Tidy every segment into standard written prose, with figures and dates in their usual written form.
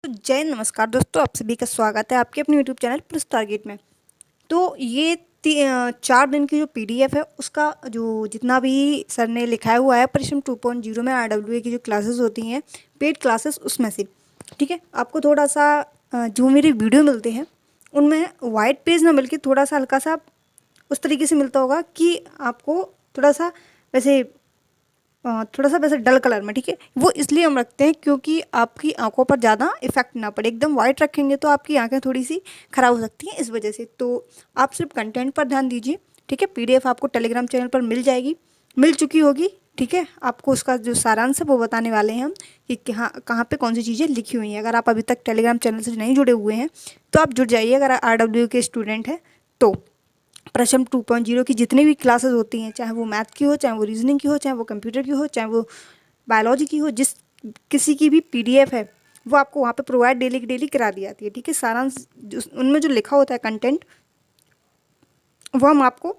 तो जय नमस्कार दोस्तों, आप सभी का स्वागत है आपके अपने यूट्यूब चैनल प्लस टारगेट में। तो ये 4 दिन की जो पीडीएफ है उसका जो जितना भी सर ने लिखाया हुआ है परिश्रम 2.0 में आरडब्ल्यूए की जो क्लासेस होती हैं पेड क्लासेस उसमें से, ठीक है। आपको थोड़ा सा जो मेरे वीडियो मिलते हैं उनमें वाइट पेज ना मिलके थोड़ा सा हल्का सा उस तरीके से मिलता होगा कि आपको थोड़ा सा वैसे थोड़ा सा वैसे डल कलर में, ठीक है। वो इसलिए हम रखते हैं क्योंकि आपकी आंखों पर ज़्यादा इफेक्ट ना पड़े। एकदम वाइट रखेंगे तो आपकी आंखें थोड़ी सी ख़राब हो सकती हैं, इस वजह से। तो आप सिर्फ कंटेंट पर ध्यान दीजिए, ठीक है। पीडीएफ आपको टेलीग्राम चैनल पर मिल जाएगी, मिल चुकी होगी, ठीक है। आपको उसका जो सारांश है वो बताने वाले हैं हम कि कहाँ कहाँ पे कौन सी चीज़ें लिखी हुई हैं। अगर आप अभी तक टेलीग्राम चैनल से नहीं जुड़े हुए हैं तो आप जुड़ जाइए, अगर आरडब्ल्यू के स्टूडेंट हैं तो। प्रश्न 2.0 की जितनी भी क्लासेस होती हैं, चाहे वो मैथ की हो, चाहे वो रीजनिंग की हो, चाहे वो कंप्यूटर की हो, चाहे वो बायोलॉजी की हो, जिस किसी की भी पीडीएफ है वो आपको वहाँ पे प्रोवाइड डेली की डेली करा दी जाती है, ठीक है। सारांश उनमें जो लिखा होता है कंटेंट वो हम आपको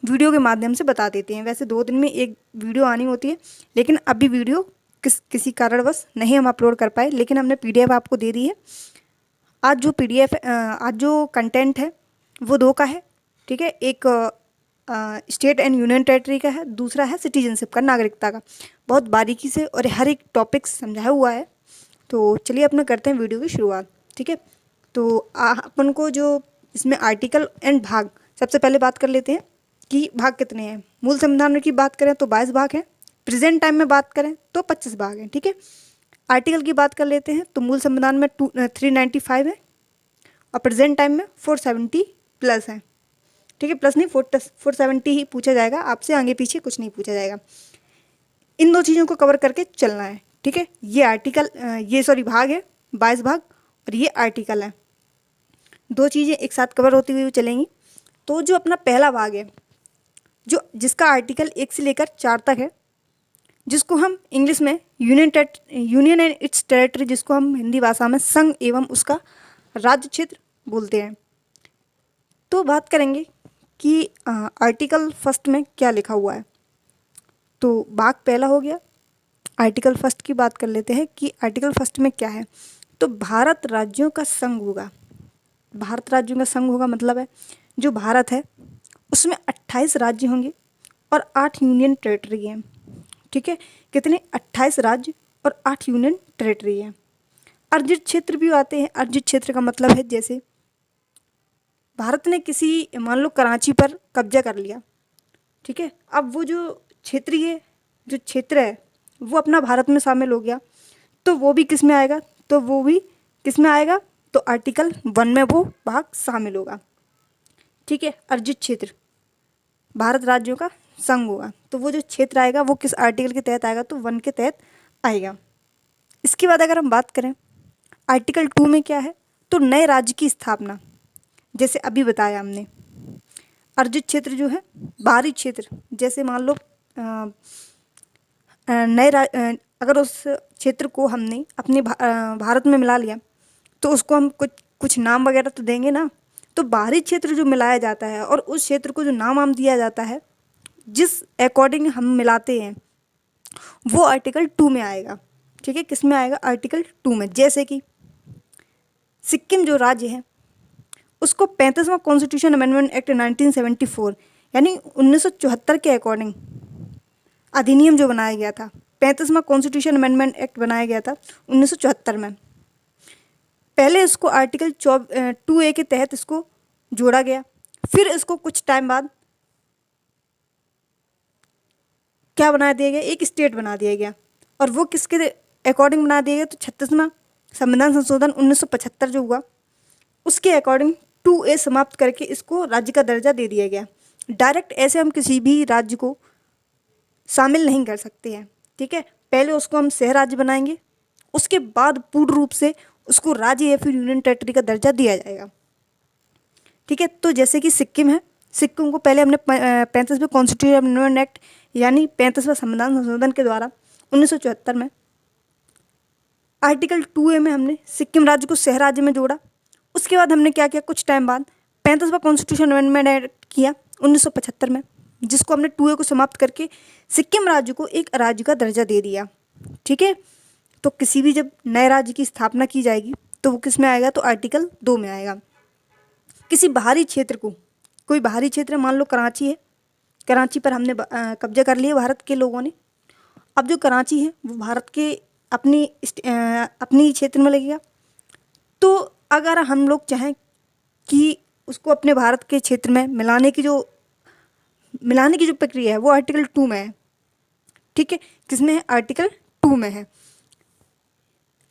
वीडियो के माध्यम से बता देते हैं। वैसे 2 दिन में एक वीडियो आनी होती है, लेकिन अभी वीडियो किसी कारणवश नहीं हम अपलोड कर पाए, लेकिन हमने पीडीएफ आपको दे दी है। आज जो कंटेंट है वो 2 का है, ठीक है। एक स्टेट एंड यूनियन टेरिटरी का है, दूसरा है सिटीजनशिप का, नागरिकता का। बहुत बारीकी से और हर एक टॉपिक समझाया हुआ है। तो चलिए अपना करते हैं वीडियो की शुरुआत, ठीक है। तो अपन को जो इसमें आर्टिकल एंड भाग, सबसे पहले बात कर लेते हैं कि भाग कितने हैं। मूल संविधान की बात करें तो 22 भाग हैं, प्रेजेंट टाइम में बात करें तो 25 भाग हैं, ठीक है। आर्टिकल की बात कर लेते हैं तो मूल संविधान में 395 है और प्रेजेंट टाइम में 470 प्लस है, ठीक है। प्लस नहीं, 470 ही पूछा जाएगा आपसे, आगे पीछे कुछ नहीं पूछा जाएगा। इन 2 चीज़ों को कवर करके चलना है, ठीक है। ये भाग है 22 भाग, और ये आर्टिकल है। 2 चीज़ें एक साथ कवर होती हुई चलेंगी। तो जो अपना पहला भाग है, जिसका आर्टिकल 1 से लेकर 4 तक है, जिसको हम इंग्लिश में यूनियन एंड इट्स टेरिटरी, जिसको हम हिंदी भाषा में संघ एवं उसका राज्य क्षेत्र बोलते हैं। तो बात करेंगे कि आर्टिकल फर्स्ट में क्या लिखा हुआ है। तो भाग पहला हो गया, आर्टिकल फर्स्ट की बात कर लेते हैं कि आर्टिकल फर्स्ट में क्या है। तो भारत राज्यों का संघ होगा। भारत राज्यों का संघ होगा मतलब है जो भारत है उसमें 28 राज्य होंगे और 8 यूनियन टेरिटरी हैं, ठीक है। कितने? 28 राज्य और 8 यूनियन टेरिटरी हैं। अर्जित क्षेत्र भी आते हैं। अर्जित क्षेत्र का मतलब है जैसे भारत ने किसी, मान लो कराची पर कब्जा कर लिया, ठीक है। अब वो जो क्षेत्र है वो अपना भारत में शामिल हो गया, तो वो भी किस में आएगा? तो आर्टिकल 1 में वो भाग शामिल होगा, ठीक है। अर्जित क्षेत्र भारत राज्यों का संघ होगा, तो वो जो क्षेत्र आएगा वो किस आर्टिकल के तहत आएगा? तो 1 के तहत आएगा। इसके बाद अगर हम बात करें आर्टिकल 2 में क्या है, तो नए राज्य की स्थापना, जैसे अभी बताया हमने। अर्जित क्षेत्र जो है बाहरी क्षेत्र, जैसे मान लो अगर उस क्षेत्र को हमने अपने भारत में मिला लिया तो उसको हम कुछ नाम वगैरह तो देंगे ना। तो बाहरी क्षेत्र जो मिलाया जाता है और उस क्षेत्र को जो नाम दिया जाता है, जिस अकॉर्डिंग हम मिलाते हैं, वो आर्टिकल 2 में आएगा, ठीक है। किस में आएगा? आर्टिकल 2 में। जैसे कि सिक्किम जो राज्य है उसको 35वां कॉन्स्टिट्यूशन अमेंडमेंट एक्ट 1974 यानी 1974 के अकॉर्डिंग अधिनियम जो बनाया गया था, 35वां कॉन्स्टिट्यूशन अमेंडमेंट एक्ट बनाया गया था 1974 में। पहले इसको आर्टिकल 2A के तहत इसको जोड़ा गया, फिर इसको कुछ टाइम बाद क्या बना दिया गया? एक स्टेट बना दिया गया। और वो किसके अकॉर्डिंग बना दिया गया? तो 36वां संविधान संशोधन 1975 जो हुआ उसके अकॉर्डिंग 2A समाप्त करके इसको राज्य का दर्जा दे दिया गया। डायरेक्ट ऐसे हम किसी भी राज्य को शामिल नहीं कर सकते हैं, ठीक है। पहले उसको हम शहर राज्य बनाएंगे, उसके बाद पूर्ण रूप से उसको राज्य या फिर यूनियन टेरिटरी का दर्जा दिया जाएगा, ठीक है। तो जैसे कि सिक्किम है, सिक्किम को पहले हमने 35वें कॉन्स्टिट्यूशन अमेंडमेंट एक्ट यानी 35वां संविधान संशोधन के द्वारा 1974 में आर्टिकल 2A में हमने सिक्किम राज्य को शहर राज्य में जोड़ा। उसके बाद हमने क्या किया? कुछ टाइम बाद 35वां कॉन्स्टिट्यूशन अमेंडमेंट एक्ट किया 1975 में, जिसको हमने 2A को समाप्त करके सिक्किम राज्य को एक राज्य का दर्जा दे दिया, ठीक है। तो किसी भी जब नए राज्य की स्थापना की जाएगी तो वो किस में आएगा, तो आर्टिकल 2 में आएगा। किसी बाहरी क्षेत्र को, कोई बाहरी क्षेत्र मान लो कराची है, कराची पर हमने कब्जा कर लिया भारत के लोगों ने। अब जो कराची है वो भारत के अपनी क्षेत्र में लगेगा। तो अगर हम लोग चाहें कि उसको अपने भारत के क्षेत्र में मिलाने की जो प्रक्रिया है वो आर्टिकल 2 में है। ठीक है, किसमें है, आर्टिकल 2 में है।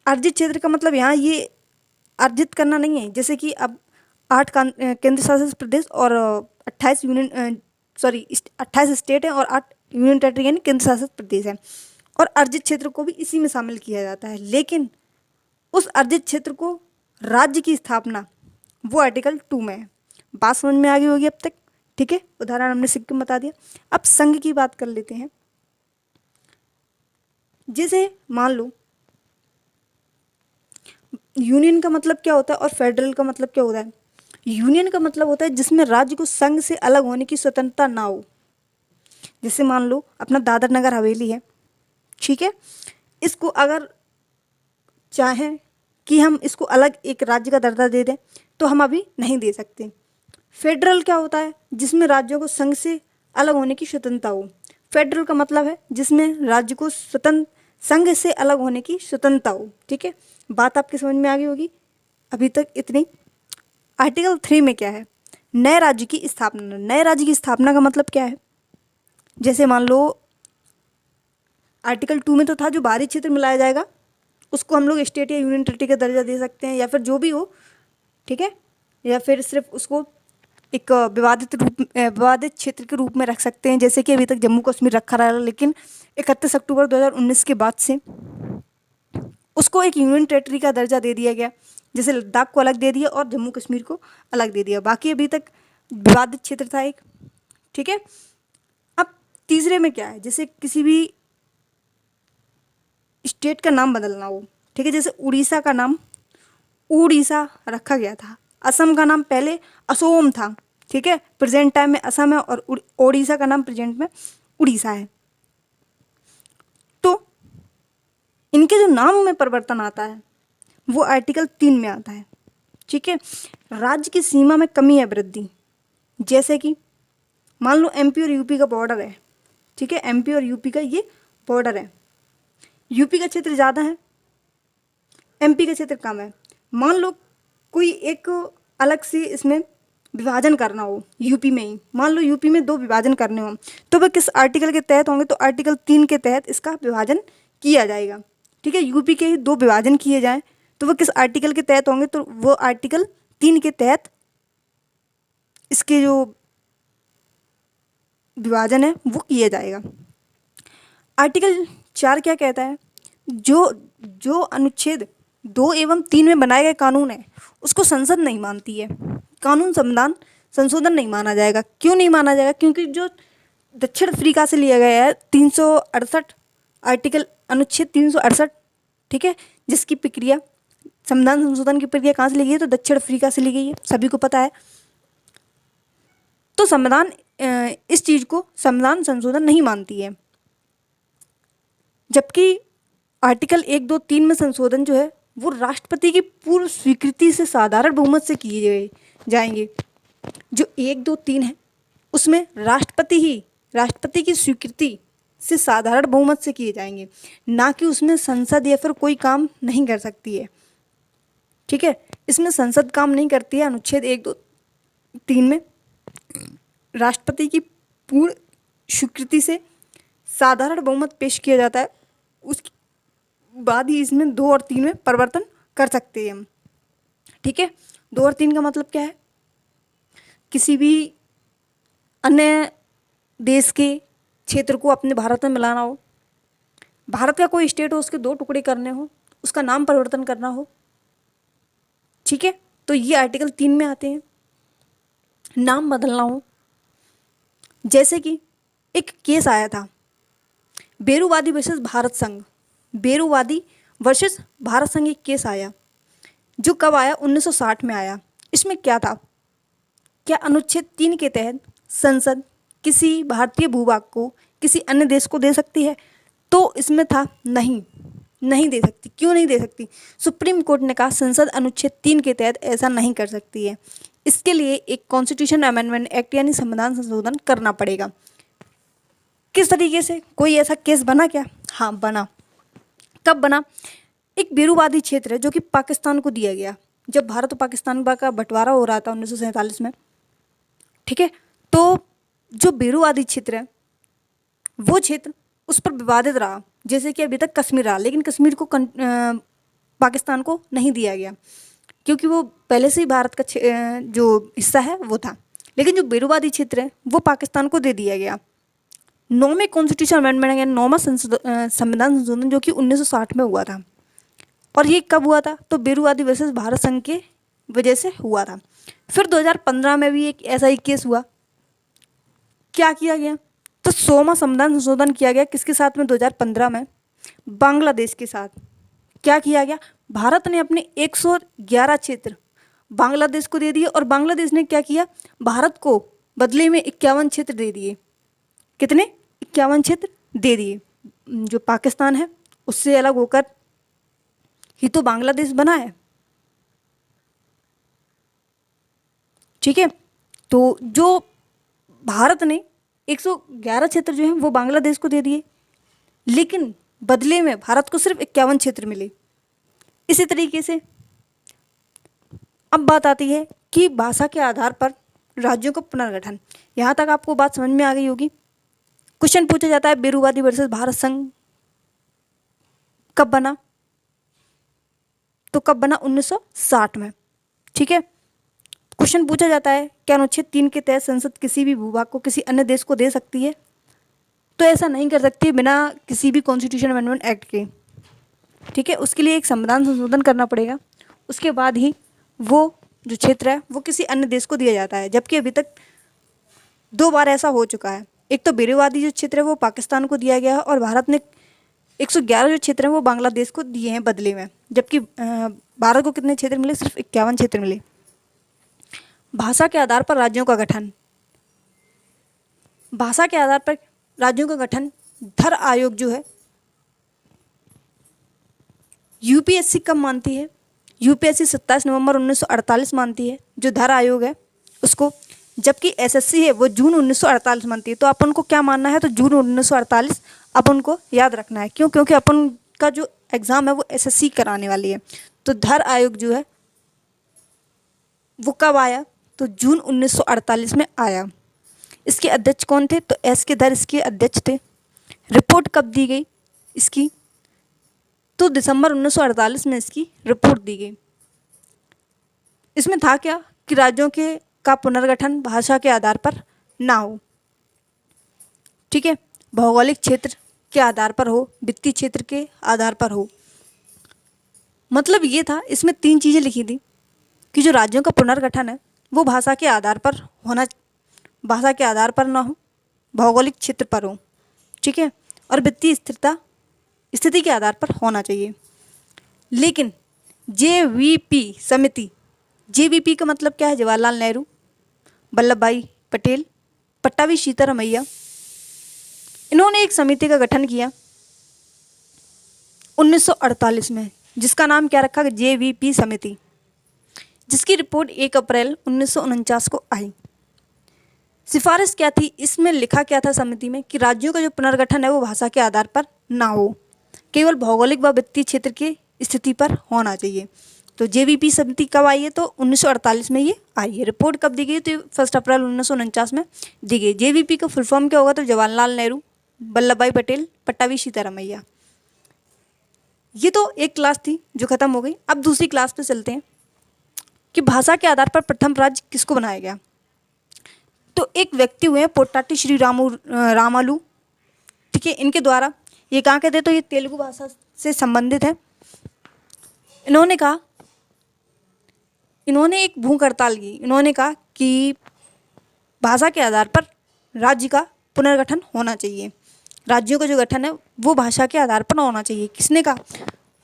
अर्जित क्षेत्र का मतलब यहाँ ये अर्जित करना नहीं है, जैसे कि अब 8 केंद्र शासित प्रदेश और 28 स्टेट है और 8 यूनियन टेरिटरी यानी केंद्र शासित प्रदेश है, और अर्जित क्षेत्र को भी इसी में शामिल किया जाता है। लेकिन उस अर्जित क्षेत्र को राज्य की स्थापना वो आर्टिकल 2 में है। बात समझ में आ गई होगी अब तक। ठीक है, उदाहरण हमने सिक्किम बता दिया। अब संघ की बात कर लेते हैं। जैसे मान लो यूनियन का मतलब क्या होता है और फेडरल का मतलब क्या होता है। यूनियन का मतलब होता है जिसमें राज्य को संघ से अलग होने की स्वतंत्रता ना हो। जैसे मान लो अपना दादर नगर हवेली है, ठीक है, इसको अगर चाहें कि हम इसको अलग एक राज्य का दर्जा दे दें तो हम अभी नहीं दे सकते। फेडरल क्या होता है, जिसमें राज्यों को संघ से अलग होने की स्वतंत्रता हो। फेडरल का मतलब है जिसमें राज्य को संघ से अलग होने की स्वतंत्रता हो। ठीक है, बात आपकी समझ में आ गई होगी अभी तक इतनी। आर्टिकल 3 में क्या है, नए राज्य की स्थापना। नए राज्य की स्थापना का मतलब क्या है, जैसे मान लो आर्टिकल 2 में तो था जो बाहरी क्षेत्र मिलाया जाएगा उसको हम लोग स्टेट या यूनियन टेरिटरी का दर्जा दे सकते हैं, या फिर जो भी हो, ठीक है, या फिर सिर्फ उसको एक विवादित क्षेत्र के रूप में रख सकते हैं, जैसे कि अभी तक जम्मू कश्मीर रखा रहा। लेकिन 31 अक्टूबर 2019 के बाद से उसको एक यूनियन टेरिटरी का दर्जा दे दिया गया। जैसे लद्दाख को अलग दे दिया और जम्मू कश्मीर को अलग दे दिया, बाकी अभी तक विवादित क्षेत्र था एक। ठीक है, अब तीसरे में क्या है, जैसे किसी भी स्टेट का नाम बदलना हो। ठीक है, जैसे उड़ीसा का नाम उड़ीसा रखा गया था, असम का नाम पहले असोम था। ठीक है, प्रेजेंट टाइम में असम है और ओडिशा का नाम प्रेजेंट में उड़ीसा है। तो इनके जो नाम में परिवर्तन आता है वो आर्टिकल 3 में आता है। ठीक है, राज्य की सीमा में कमी या वृद्धि, जैसे कि मान लो एमपी और यूपी का बॉर्डर है। ठीक है, एमपी और यूपी का ये बॉर्डर है, यूपी का क्षेत्र ज़्यादा है, एमपी का क्षेत्र कम है। मान लो कोई एक अलग से इसमें विभाजन करना हो यूपी में ही, मान लो यूपी में 2 विभाजन करने हो तो वह किस आर्टिकल के तहत होंगे, तो आर्टिकल 3 के तहत इसका विभाजन किया जाएगा। ठीक है, यूपी के ही 2 विभाजन किए जाएं तो वह किस आर्टिकल के तहत होंगे, तो वो आर्टिकल 3 के तहत इसके जो विभाजन है वो किया जाएगा। आर्टिकल 4 क्या कहता है, जो अनुच्छेद 2 एवं 3 में बनाए गए कानून है उसको संसद नहीं मानती है, कानून संविधान संशोधन नहीं माना जाएगा। क्यों नहीं माना जाएगा, क्योंकि जो दक्षिण अफ्रीका से लिया गया है 368 आर्टिकल अनुच्छेद 368, ठीक है, जिसकी प्रक्रिया संविधान संशोधन की प्रक्रिया कहाँ से ली गई है, तो दक्षिण अफ्रीका से ली गई है, सभी को पता है। तो संविधान इस चीज़ को संविधान संशोधन नहीं मानती है, जबकि आर्टिकल 1, 2, 3 में संशोधन जो है वो राष्ट्रपति की पूर्व स्वीकृति से साधारण बहुमत से किए जाएंगे। जो 1, 2, 3 है उसमें राष्ट्रपति की स्वीकृति से साधारण बहुमत से किए जाएंगे, ना कि उसमें संसद या फिर कोई काम नहीं कर सकती है। ठीक है, इसमें संसद काम नहीं करती है। अनुच्छेद 1, 2, 3 में राष्ट्रपति की पूर्ण स्वीकृति से साधारण बहुमत पेश किया जाता है, उसके बाद ही इसमें 2 और 3 में परिवर्तन कर सकते हैं हम। ठीक है, 2 और 3 का मतलब क्या है, किसी भी अन्य देश के क्षेत्र को अपने भारत में मिलाना हो, भारत का कोई स्टेट हो उसके 2 टुकड़े करने हो, उसका नाम परिवर्तन करना हो। ठीक है, तो ये आर्टिकल 3 में आते हैं। नाम बदलना हो, जैसे कि एक केस आया था बेरूवादी वर्सेस भारत संघ, बेरूवादी वर्सेस भारत संघ एक केस आया जो कब आया, 1960 में आया। इसमें क्या था, क्या अनुच्छेद 3 के तहत संसद किसी भारतीय भूभाग को किसी अन्य देश को दे सकती है, तो इसमें था नहीं, नहीं दे सकती। क्यों नहीं दे सकती? सुप्रीम कोर्ट ने कहा संसद अनुच्छेद 3 के तहत ऐसा नहीं कर सकती है। इसके लिए एक कॉन्स्टिट्यूशन अमेंडमेंट एक्ट यानी संविधान संशोधन करना पड़ेगा। किस तरीके से? कोई ऐसा केस बना क्या? हाँ बना। कब बना? एक बेरूवादी क्षेत्र है जो कि पाकिस्तान को दिया गया जब भारत और पाकिस्तान का बंटवारा हो रहा था 1947 में। ठीक है, तो जो बेरूवादी क्षेत्र है वो क्षेत्र उस पर विवादित रहा, जैसे कि अभी तक कश्मीर रहा, लेकिन कश्मीर को पाकिस्तान को नहीं दिया गया क्योंकि वो पहले से ही भारत का जो हिस्सा है वो था। लेकिन जो बेरूवादी क्षेत्र है वो पाकिस्तान को दे दिया गया। 9वें कॉन्स्टिट्यूशन अमेंडमेंट यानी 9वां संविधान संशोधन जो कि 1960 में हुआ था। और ये कब हुआ था? तो बेरूवादी वर्सेस भारत संघ के वजह से हुआ था। फिर 2015 में भी एक ऐसा ही केस हुआ। क्या किया गया? तो 100वां संविधान संशोधन किया गया। किसके साथ में? 2015 में बांग्लादेश के साथ। क्या किया गया? भारत ने अपने 111 क्षेत्र बांग्लादेश को दे दिए और बांग्लादेश ने क्या किया? भारत को बदले में 51 क्षेत्र दे दिए। कितने? 51 क्षेत्र दे दिए। जो पाकिस्तान है उससे अलग होकर ही तो बांग्लादेश बना है। ठीक है, तो जो भारत ने 111 क्षेत्र जो है वो बांग्लादेश को दे दिए, लेकिन बदले में भारत को सिर्फ 51 क्षेत्र मिले। इसी तरीके से अब बात आती है कि भाषा के आधार पर राज्यों का पुनर्गठन। यहाँ तक आपको बात समझ में आ गई होगी। क्वेश्चन पूछा जाता है बेरूवादी वर्सेस भारत संघ कब बना? तो कब बना? 1960 में। ठीक है, क्वेश्चन पूछा जाता है क्या अनुच्छेद 3 के तहत संसद किसी भी भूभाग को किसी अन्य देश को दे सकती है? तो ऐसा नहीं कर सकती बिना किसी भी कॉन्स्टिट्यूशन अमेंडमेंट एक्ट के। ठीक है, उसके लिए एक संविधान संशोधन करना पड़ेगा, उसके बाद ही वो जो क्षेत्र है वो किसी अन्य देश को दिया जाता है। जबकि अभी तक 2 बार ऐसा हो चुका है। एक तो बेरूवादी जो क्षेत्र है वो पाकिस्तान को दिया गया है और भारत ने 111 जो क्षेत्र हैं वो बांग्लादेश को दिए हैं बदले में। जबकि भारत को कितने क्षेत्र मिले? सिर्फ 51 क्षेत्र मिले। भाषा के आधार पर राज्यों का गठन। भाषा के आधार पर राज्यों का गठन धर आयोग जो है यूपीएससी कब मानती है? यूपीएससी 27 नवंबर 1948 मानती है जो धर आयोग है उसको। जबकि एसएससी है वो जून 1948 मानती है। तो अपन को क्या मानना है? तो जून 1948 अपन को याद रखना है। क्यों? क्योंकि अपन का जो एग्ज़ाम है वो एसएससी कराने वाली है। तो धर आयोग जो है वो कब आया? तो जून 1948 में आया। इसके अध्यक्ष कौन थे? तो एस के धर इसके अध्यक्ष थे। रिपोर्ट कब दी गई इसकी? तो दिसंबर 1948 में इसकी रिपोर्ट दी गई। इसमें था क्या कि राज्यों के का पुनर्गठन भाषा के आधार पर ना हो। ठीक है, भौगोलिक क्षेत्र के आधार पर हो, वित्तीय क्षेत्र के आधार पर हो। मतलब ये था, इसमें 3 चीज़ें लिखी थी कि जो राज्यों का पुनर्गठन है वो भाषा के आधार पर होना, भाषा के आधार पर ना हो, भौगोलिक क्षेत्र पर हो। ठीक है, और वित्तीय स्थिति के आधार पर होना चाहिए। लेकिन जेवीपी समिति, जेवीपी का मतलब क्या है? जवाहरलाल नेहरू, वल्लभ भाई पटेल, पट्टाभी सीतारामैया, इन्होंने एक समिति का गठन किया 1948 में, जिसका नाम क्या रखा? जेवीपी समिति, जिसकी रिपोर्ट 1 अप्रैल 1949 को आई। सिफारिश क्या थी? इसमें लिखा क्या था समिति में कि राज्यों का जो पुनर्गठन है वो भाषा के आधार पर ना हो, केवल भौगोलिक व वित्तीय क्षेत्र की स्थिति पर होना चाहिए। तो जेवीपी समिति कब आई है? तो 1948 में ये आई है। रिपोर्ट कब दी गई? तो 1 अप्रैल 1949 में दी गई। जेवीपी का फुल फॉर्म क्या होगा? तो जवाहरलाल नेहरू, वल्लभ भाई पटेल, पट्टाभी सीतारामैया। ये तो एक क्लास थी जो खत्म हो गई। अब दूसरी क्लास पे चलते हैं कि भाषा के आधार पर प्रथम राज्य किसको बनाया गया। तो एक व्यक्ति हुए हैं पोट्टाटी श्री रामालू। ठीक है, इनके द्वारा, ये कहाँ के थे? तो ये तेलुगु भाषा से संबंधित है। इन्होंने कहा, इन्होंने एक भूख हड़ताल की। इन्होंने कहा कि भाषा के आधार पर राज्य का पुनर्गठन होना चाहिए, राज्यों का जो गठन है वो भाषा के आधार पर होना चाहिए। किसने कहा?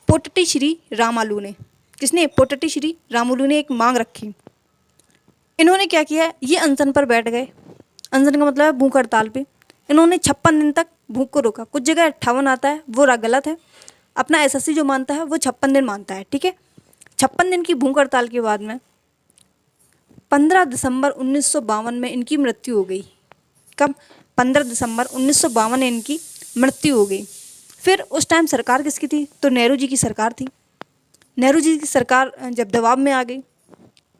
पोट्टाटी श्री रामालू ने। किसने? पोट्टाटी श्री रामालू ने एक मांग रखी। इन्होंने क्या किया? ये अनशन पर बैठ गए। अनशन का मतलब है भूख हड़ताल पे। इन्होंने 56 दिन तक भूख को रोका। कुछ जगह 58 आता है, वो गलत है। अपना एसएससी जो मानता है वो 56 दिन मानता है, ठीक है। 56 दिन की भूख हड़ताल के बाद में 15 दिसंबर 1952 में इनकी मृत्यु हो गई। कब? 15 दिसंबर 1952 में इनकी मृत्यु हो गई। फिर उस टाइम सरकार किसकी थी? तो नेहरू जी की सरकार थी। नेहरू जी की सरकार जब दबाव में आ गई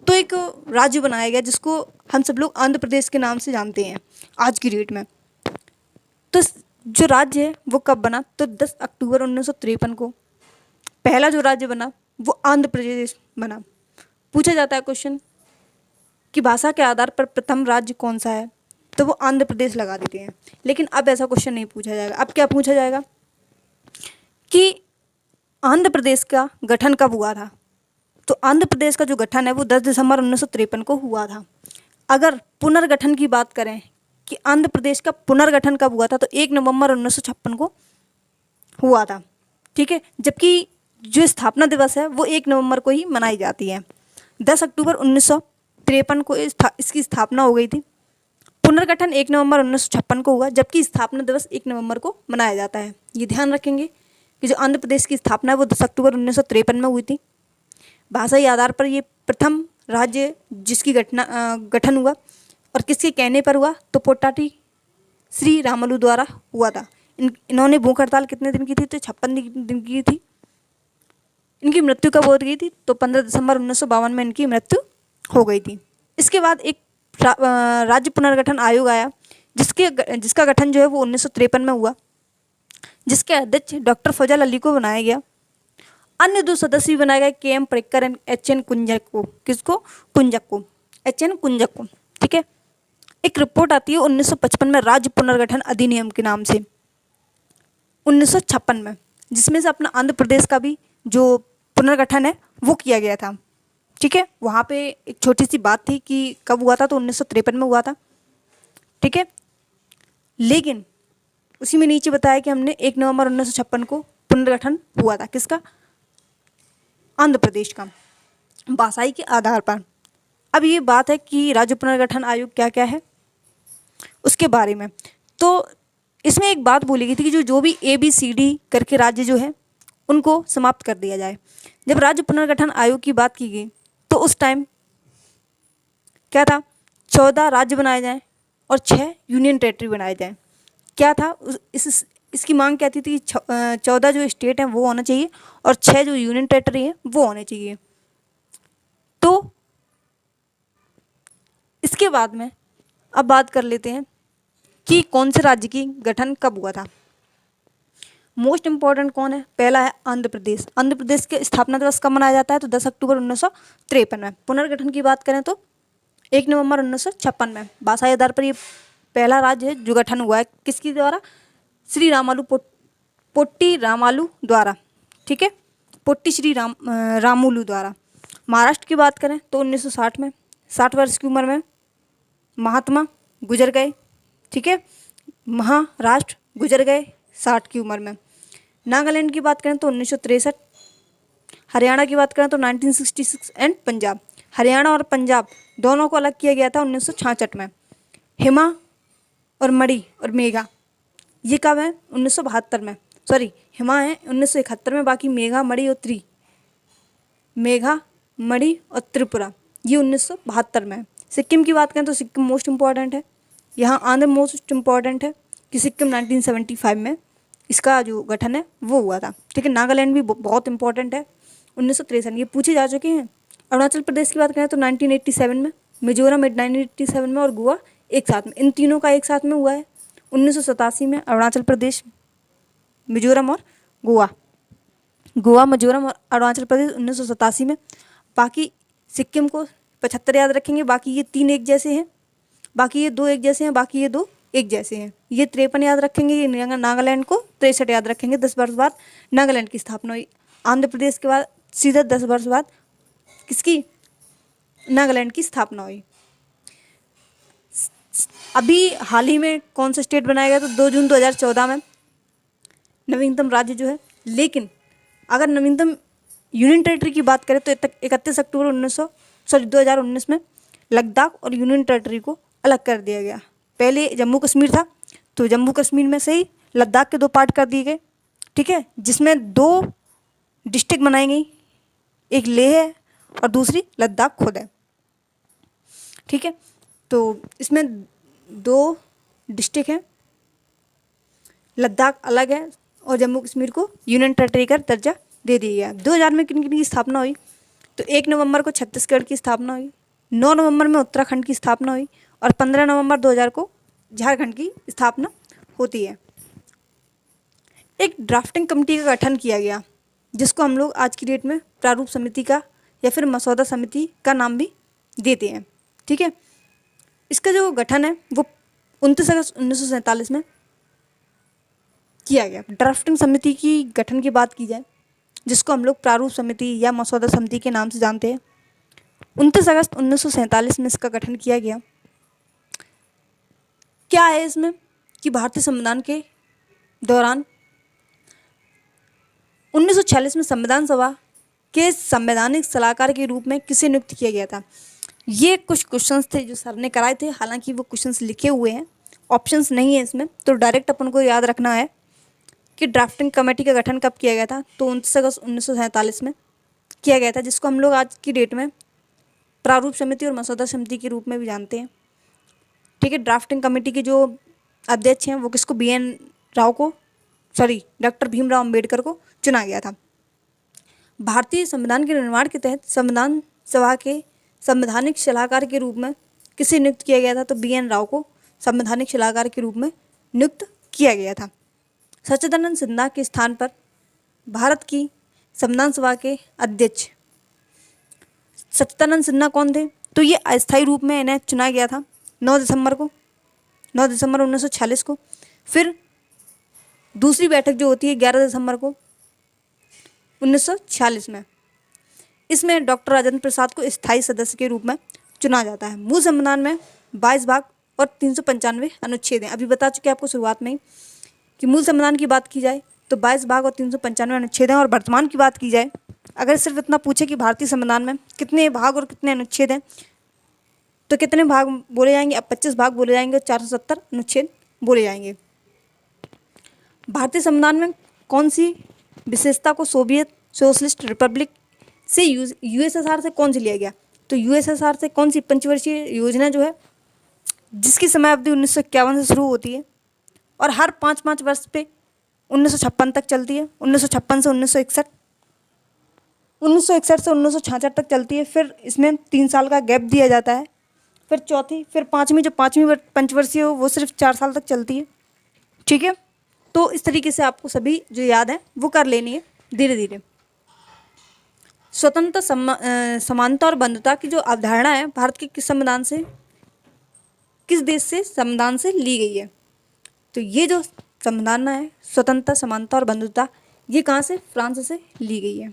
तो एक राज्य बनाया गया जिसको हम सब लोग आंध्र प्रदेश के नाम से जानते हैं आज की डेट में। तो जो राज्य है वो कब बना? तो 10 अक्टूबर 1953 को पहला जो राज्य बना वो आंध्र प्रदेश बना। पूछा जाता है क्वेश्चन कि भाषा के आधार पर प्रथम राज्य कौन सा है, तो वो आंध्र प्रदेश लगा देते हैं। लेकिन अब ऐसा क्वेश्चन नहीं पूछा जाएगा। अब क्या पूछा जाएगा कि आंध्र प्रदेश का गठन कब हुआ था? तो आंध्र प्रदेश का जो गठन है वो 10 दिसंबर 1953 को हुआ था। अगर पुनर्गठन की बात करें कि आंध्र प्रदेश का पुनर्गठन कब हुआ था, तो 1 नवंबर 1956 को हुआ था, ठीक है। जबकि जो स्थापना दिवस है वो 1 नवंबर को ही मनाई जाती है। 10 अक्टूबर 1953 को इसकी स्थापना हो गई थी। पुनर्गठन 1 नवंबर 1956 को हुआ, जबकि स्थापना दिवस 1 नवंबर को मनाया जाता है। ये ध्यान रखेंगे कि जो आंध्र प्रदेश की स्थापना है वो 10 अक्टूबर 1953 में हुई थी। भाषाई आधार पर ये प्रथम राज्य जिसकी गठन हुआ और किसके कहने पर हुआ? तो पोट्टाटी श्री रामलू द्वारा हुआ था। इन्होंने भूख हड़ताल कितने दिन की थी? तो 56 दिन की थी। इनकी मृत्यु कब हो गई थी? तो 15 दिसंबर 1952 में इनकी मृत्यु हो गई थी। इसके बाद एक राज्य पुनर्गठन आयोग आया जिसका गठन जो है वो 1953 में हुआ, जिसके अध्यक्ष डॉक्टर फजल अली को बनाया गया। अन्य 2 सदस्य भी बनाए गए, के एम परेक्कर एंड एच एन कुंजक को। किसको? कुंजक को, एच एन कुंजक को, ठीक है। एक रिपोर्ट आती है 1955 में राज्य पुनर्गठन अधिनियम के नाम से 1956 में, जिसमें से अपना आंध्र प्रदेश का भी जो पुनर्गठन है वो किया गया था, ठीक है। वहाँ पे एक छोटी सी बात थी कि कब हुआ था, तो 1953 में हुआ था, ठीक है। लेकिन उसी में नीचे बताया कि हमने 1 नवंबर 1956 को पुनर्गठन हुआ था। किसका? आंध्र प्रदेश का, भाषाई के आधार पर। अब ये बात है कि राज्य पुनर्गठन आयोग क्या क्या है उसके बारे में। तो इसमें एक बात बोली गई थी कि जो भी ABCD करके राज्य जो है उनको समाप्त कर दिया जाए। जब राज्य पुनर्गठन आयोग की बात की गई तो उस टाइम क्या था? 14 राज्य बनाए जाएं और 6 यूनियन टेरिटरी बनाए जाएं। क्या था इसकी मांग क्या थी कि 14 जो स्टेट हैं वो होना चाहिए और 6 जो यूनियन टेरिटरी हैं वो होने चाहिए। तो इसके बाद में अब बात कर लेते हैं कि कौन से राज्य की गठन कब हुआ था। मोस्ट इंपॉर्टेंट कौन है? पहला है आंध्र प्रदेश। आंध्र प्रदेश के स्थापना दिवस कब मनाया जाता है? तो 10 अक्टूबर 1953 में। पुनर्गठन की बात करें तो 1 नवंबर 1956 में। भाषाई आधार पर ये पहला राज्य है जो गठन हुआ है। किसकी द्वारा? श्री रामालू पोट्टी रामालू द्वारा, ठीक है, पोट्टी श्री रामुलू द्वारा। महाराष्ट्र की बात करें तो 1960 में, 60 वर्ष की उम्र में महात्मा गुजर गए, ठीक है, महाराष्ट्र गुजर गए 60 की उम्र में। नागालैंड की बात करें तो 1963, हरियाणा की बात करें तो 1966 एंड पंजाब। हरियाणा और पंजाब दोनों को अलग किया गया था 1966 में। हिमा और मणि और मेघा ये कब है? 1972 में। सॉरी, हिमा है 1971 में, बाकी मेघा, मणि और मेघा, मणि और त्रिपुरा ये 1972 में। सिक्किम की बात करें तो सिक्किम मोस्ट इम्पॉर्टेंट है। यहाँ आंध्र मोस्ट इम्पॉर्टेंट है कि सिक्किम 1975 में इसका जो गठन है वो हुआ था, ठीक है। नागालैंड भी बहुत इंपॉर्टेंट है, 1963 ये पूछे जा चुके हैं। अरुणाचल प्रदेश की बात करें तो 1987 में, मिजोरम 1987 में और गोवा एक साथ में। इन तीनों का एक साथ में हुआ है 1987 में। अरुणाचल प्रदेश, मिजोरम और गोवा, मिजोरम और अरुणाचल प्रदेश 1987 में। बाकी सिक्किम को 75 याद रखेंगे, बाकी ये 3 एक जैसे हैं, बाकी ये 2 एक जैसे हैं, बाकी ये 2 एक जैसे हैं। ये 53 याद रखेंगे, ये नागालैंड को 63 याद रखेंगे। 10 वर्ष बाद नागालैंड की स्थापना हुई। आंध्र प्रदेश के बाद सीधा 10 वर्ष बाद किसकी? नागालैंड की स्थापना हुई। अभी हाल ही में कौन सा स्टेट बनाया गया? तो 2 जून 2014 में नवीनतम राज्य जो है। लेकिन अगर नवीनतम यूनियन टेरिटरी की बात करें तो 31 अक्टूबर 2019 में लद्दाख और यूनियन टेरिटरी को अलग कर दिया गया। पहले जम्मू कश्मीर था तो जम्मू कश्मीर में से ही लद्दाख के 2 पार्ट कर दिए गए, ठीक है, जिसमें 2 डिस्ट्रिक्ट बनाई गई, एक लेह है और दूसरी लद्दाख खुद है। ठीक है, तो इसमें 2 डिस्ट्रिक्ट हैं, लद्दाख अलग है और जम्मू कश्मीर को यूनियन टेरेटरी का दर्जा दे दिया गया। 2000 में किन किन की स्थापना हुई? तो 1 नवंबर को छत्तीसगढ़ की स्थापना हुई, 9 नवंबर में उत्तराखंड की स्थापना हुई और 15 नवंबर 2000 को झारखंड की स्थापना होती है। एक ड्राफ्टिंग कमेटी का गठन किया गया, जिसको हम लोग आज की डेट में प्रारूप समिति का या फिर मसौदा समिति का नाम भी देते हैं। ठीक है, इसका जो गठन है वो 29 अगस्त 1947 में किया गया। ड्राफ्टिंग समिति की गठन की बात की जाए, जिसको हम लोग प्रारूप समिति या मसौदा समिति के नाम से जानते हैं, 29 अगस्त 1947 में इसका गठन किया गया। क्या है इसमें कि भारतीय संविधान के दौरान 1946 में संविधान सभा के संवैधानिक सलाहकार के रूप में किसे नियुक्त किया गया था? ये कुछ क्वेश्चंस थे जो सर ने कराए थे, हालांकि वो क्वेश्चंस लिखे हुए हैं, ऑप्शंस नहीं है इसमें, तो डायरेक्ट अपन को याद रखना है कि ड्राफ्टिंग कमेटी का गठन कब किया गया था। तो 29 अगस्त 1947 में किया गया था, जिसको हम लोग आज की डेट में प्रारूप समिति और मसौदा समिति के रूप में भी जानते हैं। ठीक है, ड्राफ्टिंग कमेटी के जो अध्यक्ष हैं वो किसको, डॉक्टर भीमराव अंबेडकर को चुना गया था। भारतीय संविधान के निर्माण के तहत संविधान सभा के संवैधानिक सलाहकार के रूप में किसे नियुक्त किया गया था? तो BN राव को संवैधानिक सलाहकार के रूप में नियुक्त किया गया था। सच्चिदानंद सिन्हा के स्थान पर भारत की संविधान सभा के अध्यक्ष सच्चिदानंद सिन्हा कौन थे? तो ये अस्थायी रूप में इन्हें चुना गया था 9 दिसंबर 1946 को। फिर दूसरी बैठक जो होती है 11 दिसंबर को 1946 में, इसमें डॉक्टर राजेंद्र प्रसाद को स्थायी सदस्य के रूप में चुना जाता है। मूल संविधान में 22 भाग और 395 अनुच्छेद हैं। अभी बता चुके आपको शुरुआत में ही कि मूल संविधान की बात की जाए तो 22 भाग और 395 अनुच्छेद हैं, और वर्तमान की बात की जाए, अगर सिर्फ इतना पूछे कि भारतीय संविधान में कितने भाग और कितने अनुच्छेद हैं, तो कितने भाग बोले जाएंगे? अब 25 भाग बोले जाएंगे और 470 अनुच्छेद बोले जाएंगे। भारतीय संविधान में कौन सी विशेषता को सोवियत सोशलिस्ट रिपब्लिक से USSR से कौन सी लिया गया? तो USSR से कौन सी पंचवर्षीय योजना जो है, जिसकी समय अवधि 1951 से शुरू होती है और हर 5-5 वर्ष पे 1956 तक चलती है, 1956 से 1961, 1961 से 1966 तक चलती है। फिर इसमें 3 साल का गैप दिया जाता है। फिर चौथी, फिर पाँचवीं, जो पाँचवीं पंचवर्षीय हो वो सिर्फ 4 साल तक चलती है। ठीक है, तो इस तरीके से आपको सभी जो याद है वो कर लेनी है धीरे धीरे। स्वतंत्र समानता और बंधुता की जो अवधारणा है भारत के किस संविधान से, किस देश से संविधान से ली गई है? तो ये जो संविधान है स्वतंत्रता, समानता और बंधुता, ये कहाँ से? फ्रांस से ली गई है।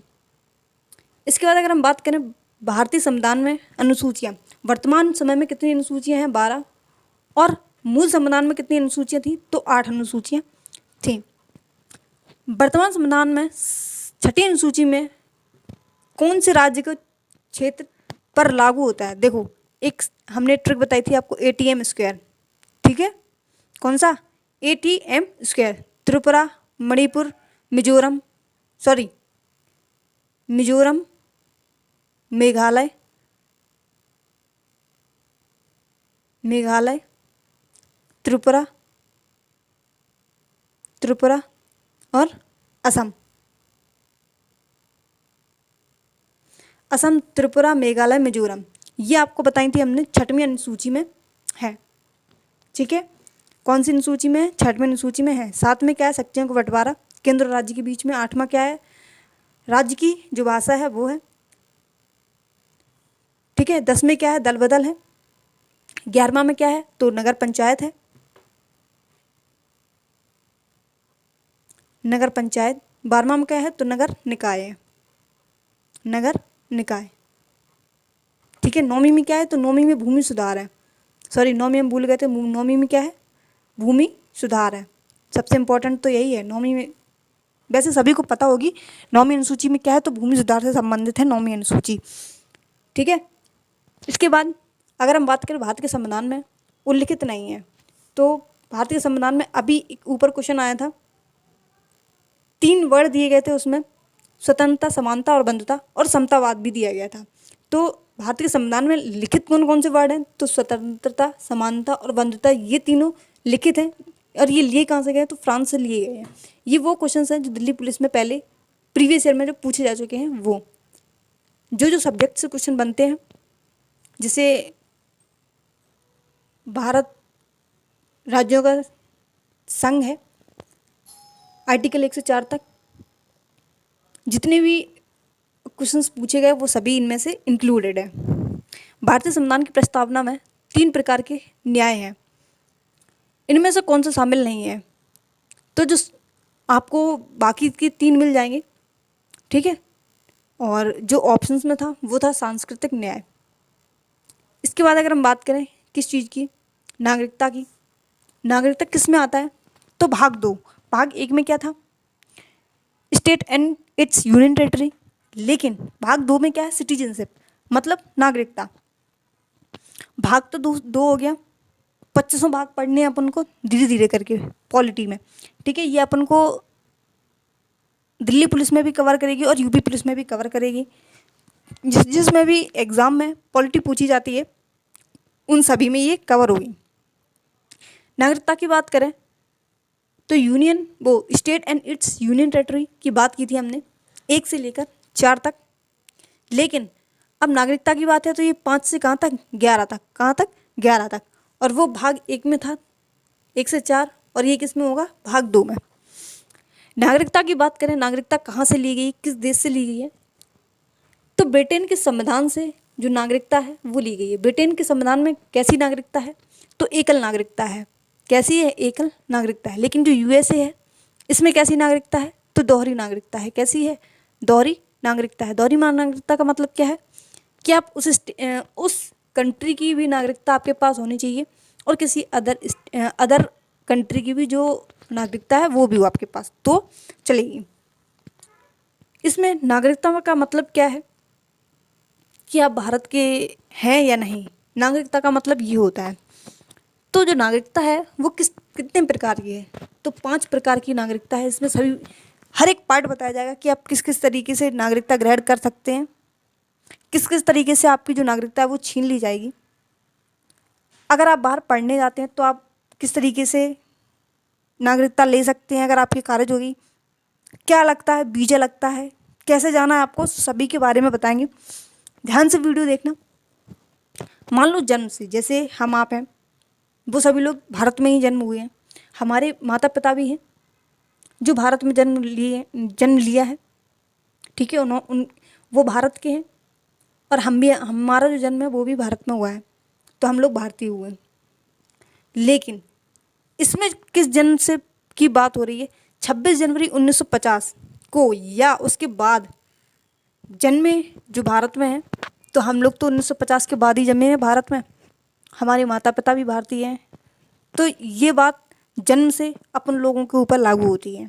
इसके बाद अगर हम बात करें भारतीय संविधान में अनुसूचियाँ, वर्तमान समय में कितनी अनुसूचियाँ हैं? 12, और मूल संविधान में कितनी अनुसूचियाँ थी? तो 8 अनुसूचियाँ थी। वर्तमान संविधान में 6ठी अनुसूची में कौन से राज्य के क्षेत्र पर लागू होता है? देखो, एक हमने ट्रिक बताई थी आपको, ATM स्क्वायर। ठीक है, कौन सा? ATM square. त्रिपुरा, मणिपुर, मिजोरम, मेघालय, त्रिपुरा और असम। असम, त्रिपुरा, मेघालय, मिजोरम, ये आपको बताई थी हमने 6वीं अनुसूची में है। ठीक है, कौन सी अनुसूची में है? 6वीं अनुसूची में है। 7 में क्या है? शक्तियों का बंटवारा केंद्र और राज्य के बीच में। 8वां क्या है? राज्य की जो भाषा है वो है। ठीक है, 10 में क्या है? दल बदल है। 11वां में क्या है? तो नगर पंचायत है, नगर पंचायत। 12वां में क्या है? तो नगर निकाय है, नगर निकाय। ठीक है, 9वीं में क्या है? तो 9वीं में भूमि सुधार है। 9वीं में भूल गए थे, 9वीं में क्या है? भूमि सुधार है। सबसे इम्पोर्टेंट तो यही है 9वीं में, वैसे सभी को पता होगी 9वीं अनुसूची में क्या है, तो भूमि सुधार से संबंधित है 9वीं अनुसूची। ठीक है, इसके बाद अगर हम बात करें भारत के संविधान में उल्लिखित नहीं है, तो भारतीय संविधान में अभी ऊपर क्वेश्चन आया था, 3 वर्ड दिए गए थे उसमें स्वतंत्रता, समानता और बंधुता और समतावाद भी दिया गया था। तो भारतीय संविधान में लिखित कौन कौन से वर्ड हैं? तो स्वतंत्रता, समानता और बंधुता, ये तीनों लिखित हैं। और ये लिए कहाँ से गए? तो फ्रांस से लिए गए हैं। ये वो क्वेश्चन हैं जो दिल्ली पुलिस में पहले प्रीवियस ईयर में जो पूछे जा चुके हैं। वो जो सब्जेक्ट से क्वेश्चन बनते हैं, जैसे भारत राज्यों का संघ है, आर्टिकल 104 तक जितने भी क्वेश्चंस पूछे गए वो सभी इनमें से इंक्लूडेड है। भारतीय संविधान की प्रस्तावना में 3 प्रकार के न्याय हैं। इनमें से कौन सा शामिल नहीं है? तो जो आपको बाकी के 3 मिल जाएंगे, ठीक है। और जो ऑप्शंस में था वो था सांस्कृतिक न्याय। इसके बाद अगर हम बात करें किस चीज़ की? नागरिकता की। नागरिकता किस में आता है? तो भाग 2। भाग 1 में क्या था? State and it's union territory. लेकिन भाग 2 में क्या है? सिटीजनशिप, मतलब नागरिकता। भाग तो 2 हो गया। 25 भाग पढ़ने हैं अपन को धीरे धीरे करके पॉलिटी में, ठीक है। ये अपन को दिल्ली पुलिस में भी कवर करेगी और यूपी पुलिस में भी कवर करेगी। जिसमें भी एग्ज़ाम में पॉलिटी पूछी जाती है उन सभी में ये कवर होगी। नागरिकता की बात करें तो state and it's union territory की बात की थी हमने 1 से लेकर 4 तक। लेकिन अब नागरिकता की बात है तो ये 5 से कहाँ तक? 11 तक। कहाँ तक? 11 तक। और वो भाग 1 में था 1 से 4, और ये किस में होगा? भाग 2 में। नागरिकता की बात करें, नागरिकता कहाँ से ली गई, किस देश से ली गई है? तो ब्रिटेन के संविधान से जो नागरिकता है वो ली गई है। ब्रिटेन के संविधान में कैसी नागरिकता है? तो एकल नागरिकता है। कैसी है? एकल नागरिकता है। लेकिन जो यूएसए है इसमें कैसी नागरिकता है? तो दोहरी नागरिकता है। कैसी है? दोहरी नागरिकता है। दोहरी नागरिकता का मतलब क्या है कि आप उस कंट्री की भी नागरिकता आपके पास होनी चाहिए और किसी अदर कंट्री की भी जो नागरिकता है वो भी हो आपके पास तो चलेगी। इसमें नागरिकता का मतलब क्या है कि आप भारत के हैं या नहीं। नागरिकता का मतलब ये होता है। तो जो नागरिकता है वो कितने प्रकार की है? तो 5 प्रकार की नागरिकता है। इसमें सभी हर एक पार्ट बताया जाएगा कि आप किस किस तरीके से नागरिकता ग्रहण कर सकते हैं, किस किस तरीके से आपकी जो नागरिकता है वो छीन ली जाएगी। अगर आप बाहर पढ़ने जाते हैं तो आप किस तरीके से नागरिकता ले सकते हैं अगर आपकी खारिज होगी, क्या लगता है, वीजा लगता है, कैसे जाना है आपको, सभी के बारे में बताएंगे। ध्यान से वीडियो देखना। मान लो जन्म से, जैसे हम आप हैं वो सभी लोग भारत में ही जन्म हुए हैं। हमारे माता पिता भी हैं जो भारत में जन्म लिया है, ठीक है। वो भारत के हैं और हम भी, हमारा जो जन्म है वो भी भारत में हुआ है तो हम लोग भारतीय हुए। लेकिन इसमें किस जन्म से की बात हो रही है? 26 जनवरी 1950 को या उसके बाद जन्मे जो भारत में है। तो हम लोग तो 1950 के बाद ही जन्मे हैं भारत में, हमारे माता पिता भी भारतीय हैं। तो ये बात जन्म से अपन लोगों के ऊपर लागू होती है,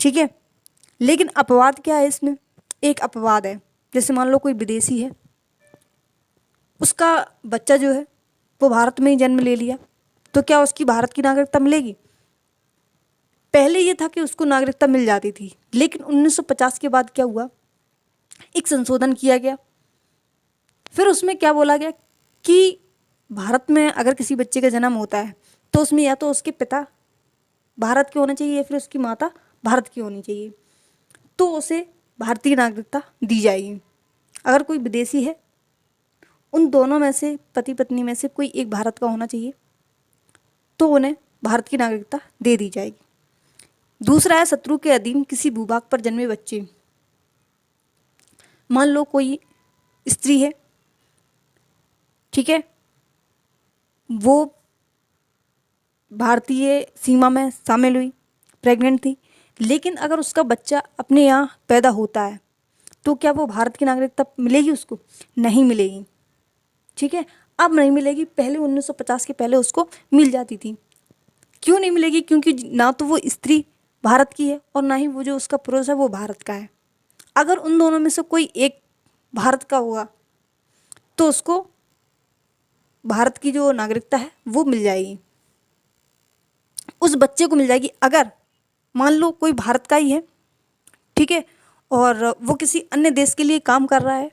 ठीक है। लेकिन अपवाद क्या है इसमें? एक अपवाद है, जैसे मान लो कोई विदेशी है, उसका बच्चा जो है वो भारत में ही जन्म ले लिया, तो क्या उसकी भारत की नागरिकता मिलेगी? पहले ये था कि उसको नागरिकता मिल जाती थी, लेकिन 1950 के बाद क्या हुआ, एक संशोधन किया गया। फिर उसमें क्या बोला गया कि भारत में अगर किसी बच्चे का जन्म होता है तो उसमें या तो उसके पिता भारत के होने चाहिए या फिर उसकी माता भारत की होनी चाहिए, तो उसे भारतीय नागरिकता दी जाएगी। अगर कोई विदेशी है, उन दोनों में से, पति पत्नी में से कोई एक भारत का होना चाहिए, तो उन्हें भारत की नागरिकता दे दी जाएगी। दूसरा है शत्रु के अधीन किसी भूभाग पर जन्मे बच्चे। मान लो कोई स्त्री है, ठीक है, वो भारतीय सीमा में शामिल हुई, प्रेग्नेंट थी, लेकिन अगर उसका बच्चा अपने यहाँ पैदा होता है तो क्या वो भारत की नागरिकता मिलेगी उसको? नहीं मिलेगी, ठीक है। अब नहीं मिलेगी, पहले 1950 के पहले उसको मिल जाती थी। क्यों नहीं मिलेगी? क्योंकि ना तो वो स्त्री भारत की है और ना ही वो जो उसका पुरुष है वो भारत का है। अगर उन दोनों में से कोई एक भारत का हुआ तो उसको भारत की जो नागरिकता है वो मिल जाएगी, उस बच्चे को मिल जाएगी। अगर मान लो कोई भारत का ही है, ठीक है, और वो किसी अन्य देश के लिए काम कर रहा है,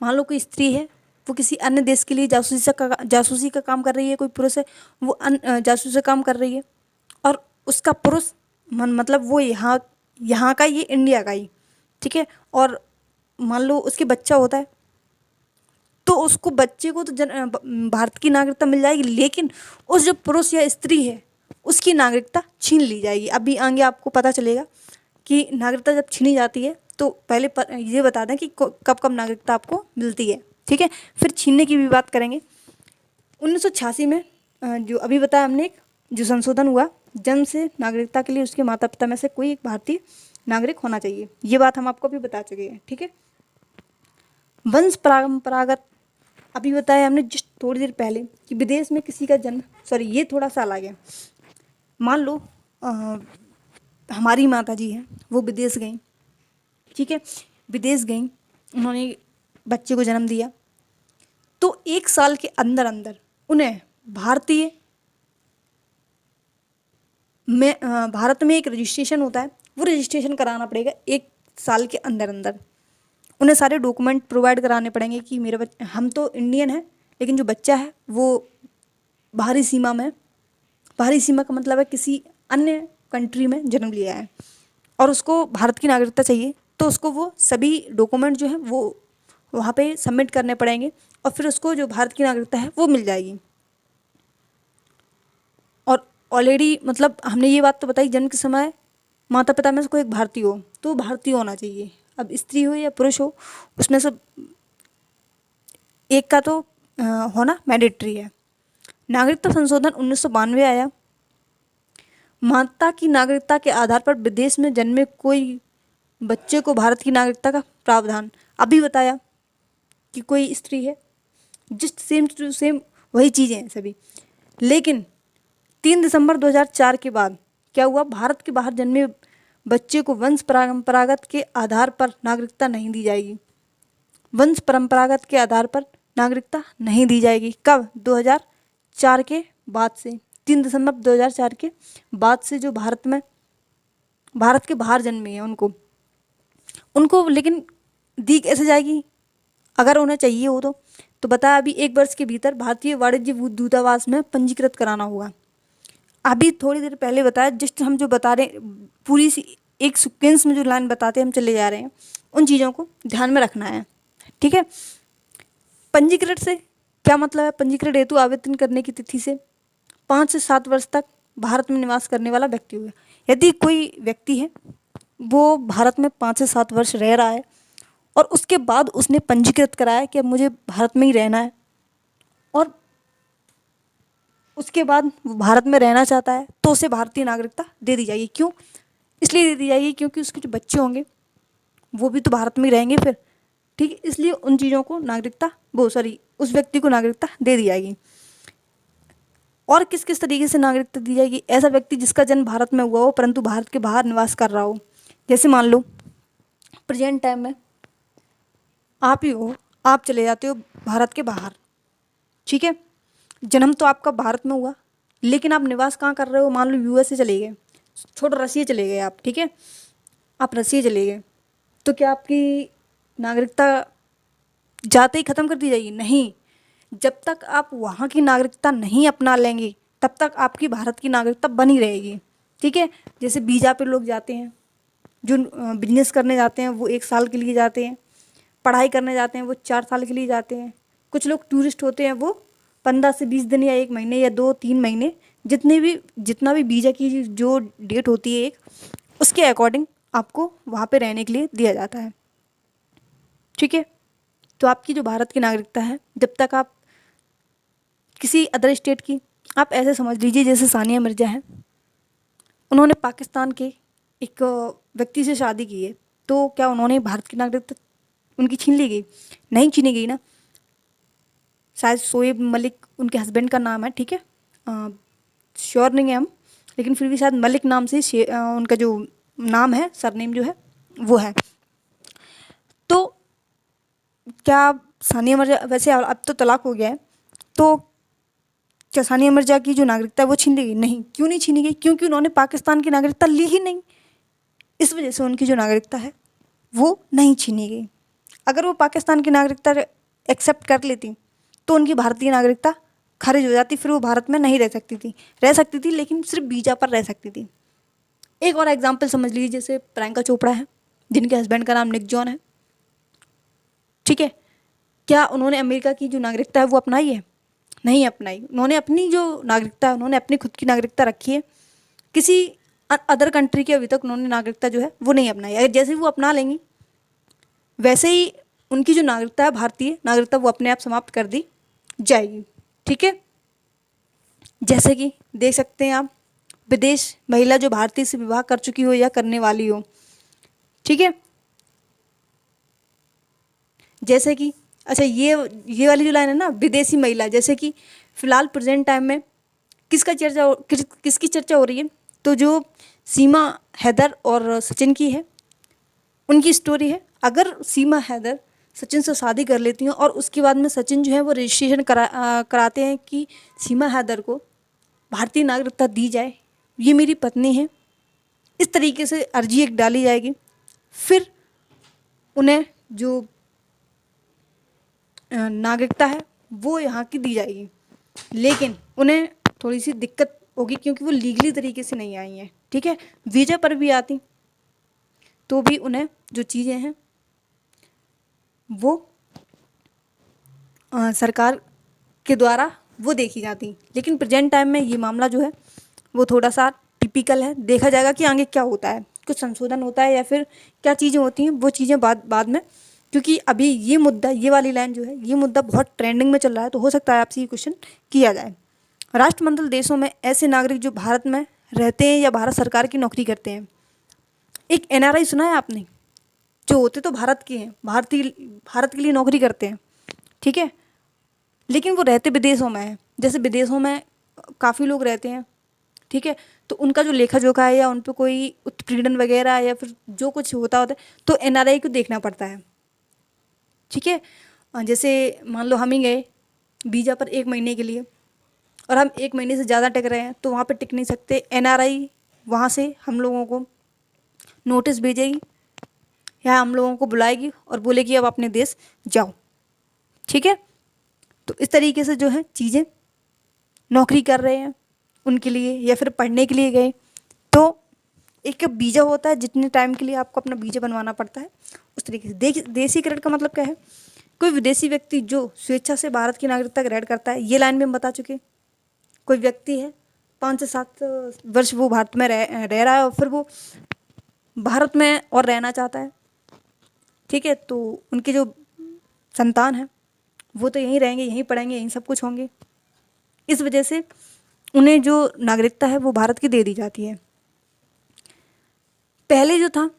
मान लो कोई स्त्री है, वो किसी अन्य देश के लिए जासूसी का काम कर रही है, कोई पुरुष है वो जासूसी का काम कर रही है, और उसका पुरुष मतलब वो यहाँ का ही, ये इंडिया का ही, ठीक है। और मान लो उसके बच्चा होता है, तो उसको बच्चे को तो भारत की नागरिकता मिल जाएगी, लेकिन उस जो पुरुष या स्त्री है उसकी नागरिकता छीन ली जाएगी। अभी आगे आपको पता चलेगा कि नागरिकता जब छीनी जाती है तो पहले ये बता दें कि कब कब नागरिकता आपको मिलती है, ठीक है। फिर छीनने की भी बात करेंगे। 1986 में जो अभी बताया हमने, एक जो संशोधन हुआ, जन्म से नागरिकता के लिए उसके माता पिता में से कोई एक भारतीय नागरिक होना चाहिए, ये बात हम आपको अभी बता चुके हैं, ठीक है। वंश परंपरागत, अभी बताया हमने जस्ट थोड़ी देर पहले कि विदेश में किसी का जन्म, सॉरी ये थोड़ा सा अलग है। मान लो हमारी माता जी हैं, वो विदेश गई, ठीक है, विदेश गई, उन्होंने बच्चे को जन्म दिया, तो 1 साल के अंदर अंदर उन्हें भारत में एक रजिस्ट्रेशन होता है, वो रजिस्ट्रेशन कराना पड़ेगा 1 साल के अंदर अंदर। उन्हें सारे डॉक्यूमेंट प्रोवाइड कराने पड़ेंगे कि मेरा हम तो इंडियन है, लेकिन जो बच्चा है वो बाहरी सीमा में, बाहरी सीमा का मतलब है किसी अन्य कंट्री में जन्म लिया है और उसको भारत की नागरिकता चाहिए, तो उसको वो सभी डॉक्यूमेंट जो है वो वहाँ पे सबमिट करने पड़ेंगे और फिर उसको जो भारत की नागरिकता है वो मिल जाएगी। और ऑलरेडी मतलब हमने ये बात तो बताई, जन्म के समय माता पिता में से कोई एक भारतीय हो, तो भारतीय होना चाहिए। अब स्त्री हो या पुरुष हो, उसमें से एक का तो होना मैंडेटरी है। नागरिकता संशोधन 1992 आया। माता की नागरिकता के आधार पर विदेश में जन्मे कोई बच्चे को भारत की नागरिकता का प्रावधान, अभी बताया कि कोई स्त्री है, जस्ट सेम टू सेम वही चीज़ें हैं सभी। लेकिन 3 दिसंबर 2004 के बाद क्या हुआ, भारत के बाहर जन्मे बच्चे को वंश परंपरागत के आधार पर नागरिकता नहीं दी जाएगी। वंश परंपरागत के आधार पर नागरिकता नहीं दी जाएगी। कब? 2004 के बाद से, 3 दिसंबर 2004 के बाद से जो भारत के बाहर जन्मे हैं उनको लेकिन दी कैसे जाएगी, अगर उन्हें चाहिए हो तो बताया अभी 1 वर्ष के भीतर भारतीय वाणिज्य दूतावास में पंजीकृत कराना होगा। अभी थोड़ी देर पहले बताया, जस्ट हम जो बता रहे पूरी सी एक सीक्वेंस में जो लाइन बताते हम चले जा रहे हैं, उन चीज़ों को ध्यान में रखना है, ठीक है। पंजीकृत से क्या मतलब है? पंजीकृत हेतु आवेदन करने की तिथि से 5 से 7 वर्ष तक भारत में निवास करने वाला व्यक्ति हुआ। यदि कोई व्यक्ति है वो भारत में 5 से 7 वर्ष रह रहा है और उसके बाद उसने पंजीकृत कराया कि अब मुझे भारत में ही रहना है, और उसके बाद वो भारत में रहना चाहता है, तो उसे भारतीय नागरिकता दे दी जाएगी। क्यों? इसलिए दे दी जाएगी क्योंकि उसके जो बच्चे होंगे वो भी तो भारत में ही रहेंगे फिर, ठीक है। इसलिए उन चीज़ों को उस व्यक्ति को नागरिकता दे दी जाएगी। और किस किस तरीके से नागरिकता दी जाएगी? ऐसा व्यक्ति जिसका जन्म भारत में हुआ हो परंतु भारत के बाहर निवास कर रहा हो। जैसे मान लो प्रेजेंट टाइम में आप ही हो, आप चले जाते हो भारत के बाहर, ठीक है, जन्म तो आपका भारत में हुआ लेकिन आप निवास कहाँ कर रहे हो? मान लो यूएसए चले गए, छोड़ो रसिया चले गए आप, ठीक है, आप रसिया चले गए, तो क्या आपकी नागरिकता जाते ही ख़त्म कर दी जाएगी? नहीं, जब तक आप वहाँ की नागरिकता नहीं अपना लेंगे तब तक आपकी भारत की नागरिकता बनी रहेगी, ठीक है। जैसे वीज़ा पे लोग जाते हैं, जो बिजनेस करने जाते हैं वो 1 साल के लिए जाते हैं, पढ़ाई करने जाते हैं वो 4 साल के लिए जाते हैं, कुछ लोग टूरिस्ट होते हैं वो 15 से 20 दिन या 1 महीने या 2-3 महीने, जितना भी वीज़ा की जो डेट होती है उसके अकॉर्डिंग आपको वहाँ पे रहने के लिए दिया जाता है, ठीक है। तो आपकी जो भारत की नागरिकता है, जब तक आप किसी अदर स्टेट की, आप ऐसे समझ लीजिए जैसे सानिया मिर्ज़ा है, उन्होंने पाकिस्तान के एक व्यक्ति से शादी की है, तो क्या उन्होंने भारत की नागरिकता उनकी छीन ली गई? नहीं छीनी गई ना। शायद शोएब मलिक उनके हस्बैंड का नाम है, ठीक है, श्योर नहीं है हम, लेकिन फिर भी शायद मलिक नाम से उनका जो नाम है, सरनेम जो है वो है। तो क्या सानिया मिर्ज़ा, वैसे अब तो तलाक हो गया है, तो क्या सानिया मिर्ज़ा की जो नागरिकता है वो छीन ली गई? नहीं। क्यों नहीं छीनी गई? क्योंकि उन्होंने पाकिस्तान की नागरिकता ली ही नहीं। इस वजह से उनकी जो नागरिकता है वो नहीं छीनी गई। अगर वो पाकिस्तान की नागरिकता एक्सेप्ट कर लेती तो उनकी भारतीय नागरिकता खारिज हो जाती, फिर वो भारत में नहीं रह सकती थी लेकिन सिर्फ वीजा पर रह सकती थी। एक और एग्जाम्पल समझ लीजिए, जैसे प्रियंका चोपड़ा है जिनके हस्बैंड का नाम निक जॉन है, ठीक है। क्या उन्होंने अमेरिका की जो नागरिकता है वो अपनाई है? नहीं अपनाई। उन्होंने अपनी जो नागरिकता है, उन्होंने अपनी खुद की नागरिकता रखी है। किसी अदर कंट्री की अभी तक उन्होंने नागरिकता जो है वो नहीं अपनाई। अगर जैसे ही वो अपना लेंगी वैसे ही उनकी जो नागरिकता है, भारतीय नागरिकता, वो अपने आप समाप्त कर दी जाएगी, ठीक है। जैसे कि देख सकते हैं आप, विदेश महिला जो भारतीय से विवाह कर चुकी हो या करने वाली हो, ठीक है। जैसे कि अच्छा, ये वाली जो लाइन है ना, विदेशी महिला, जैसे कि फिलहाल प्रेजेंट टाइम में किसकी चर्चा हो रही है? तो जो सीमा हैदर और सचिन की है, उनकी स्टोरी है। अगर सीमा हैदर सचिन से शादी कर लेती हैं और उसके बाद में सचिन जो है वो रजिस्ट्रेशन कराते हैं कि सीमा हैदर को भारतीय नागरिकता दी जाए, ये मेरी पत्नी है, इस तरीके से अर्जी एक डाली जाएगी। फिर उन्हें जो नागरिकता है वो यहाँ की दी जाएगी, लेकिन उन्हें थोड़ी सी दिक्कत होगी क्योंकि वो लीगली तरीके से नहीं आई हैं, ठीक है। वीजा पर भी आती तो भी उन्हें जो चीज़ें हैं वो सरकार के द्वारा वो देखी जाती। लेकिन प्रेजेंट टाइम में ये मामला जो है वो थोड़ा सा टिपिकल है। देखा जाएगा कि आगे क्या होता है, कुछ संशोधन होता है या फिर क्या चीज़ें होती हैं, वो चीज़ें बाद में। क्योंकि अभी ये मुद्दा, ये वाली लाइन जो है, ये मुद्दा बहुत ट्रेंडिंग में चल रहा है, तो हो सकता है आपसे ये क्वेश्चन किया जाए। राष्ट्रमंडल देशों में ऐसे नागरिक जो भारत में रहते हैं या भारत सरकार की नौकरी करते हैं। एक एनआरआई सुना है आपने? जो होते तो भारत के हैं, भारत के लिए नौकरी करते हैं, ठीक है, लेकिन वो रहते विदेशों में है। जैसे विदेशों में काफ़ी लोग रहते हैं, ठीक है, तो उनका जो लेखा जोखा है या उन पर कोई उत्पीड़न वगैरह या फिर जो कुछ होता है तो एनआरआई को देखना पड़ता है, ठीक है। जैसे मान लो हम ही गए वीज़ा पर 1 महीने के लिए और हम 1 महीने से ज़्यादा टिक रहे हैं तो वहाँ पर टिक नहीं सकते। एनआरआई वहाँ से हम लोगों को नोटिस भेजेगी या हम लोगों को बुलाएगी और बोलेगी अब अपने देश जाओ, ठीक है। तो इस तरीके से जो है चीज़ें, नौकरी कर रहे हैं उनके लिए या फिर पढ़ने के लिए गए तो एक वीज़ा होता है, जितने टाइम के लिए आपको अपना वीज़ा बनवाना पड़ता है उस तरीके से। देसीकरण का मतलब क्या है? कोई विदेशी व्यक्ति जो स्वेच्छा से भारत की नागरिकता ग्रहण करता है, ये लाइन में हम बता चुके। कोई व्यक्ति है 5 से 7 वर्ष वो भारत में रह रहा है और फिर वो भारत में और रहना चाहता है, ठीक है, तो उनके जो संतान है वो तो यहीं रहेंगे, यहीं पढ़ेंगे, यहीं सब कुछ होंगे। इस वजह से उन्हें जो नागरिकता है वो भारत की दे दी जाती है। पहले जो था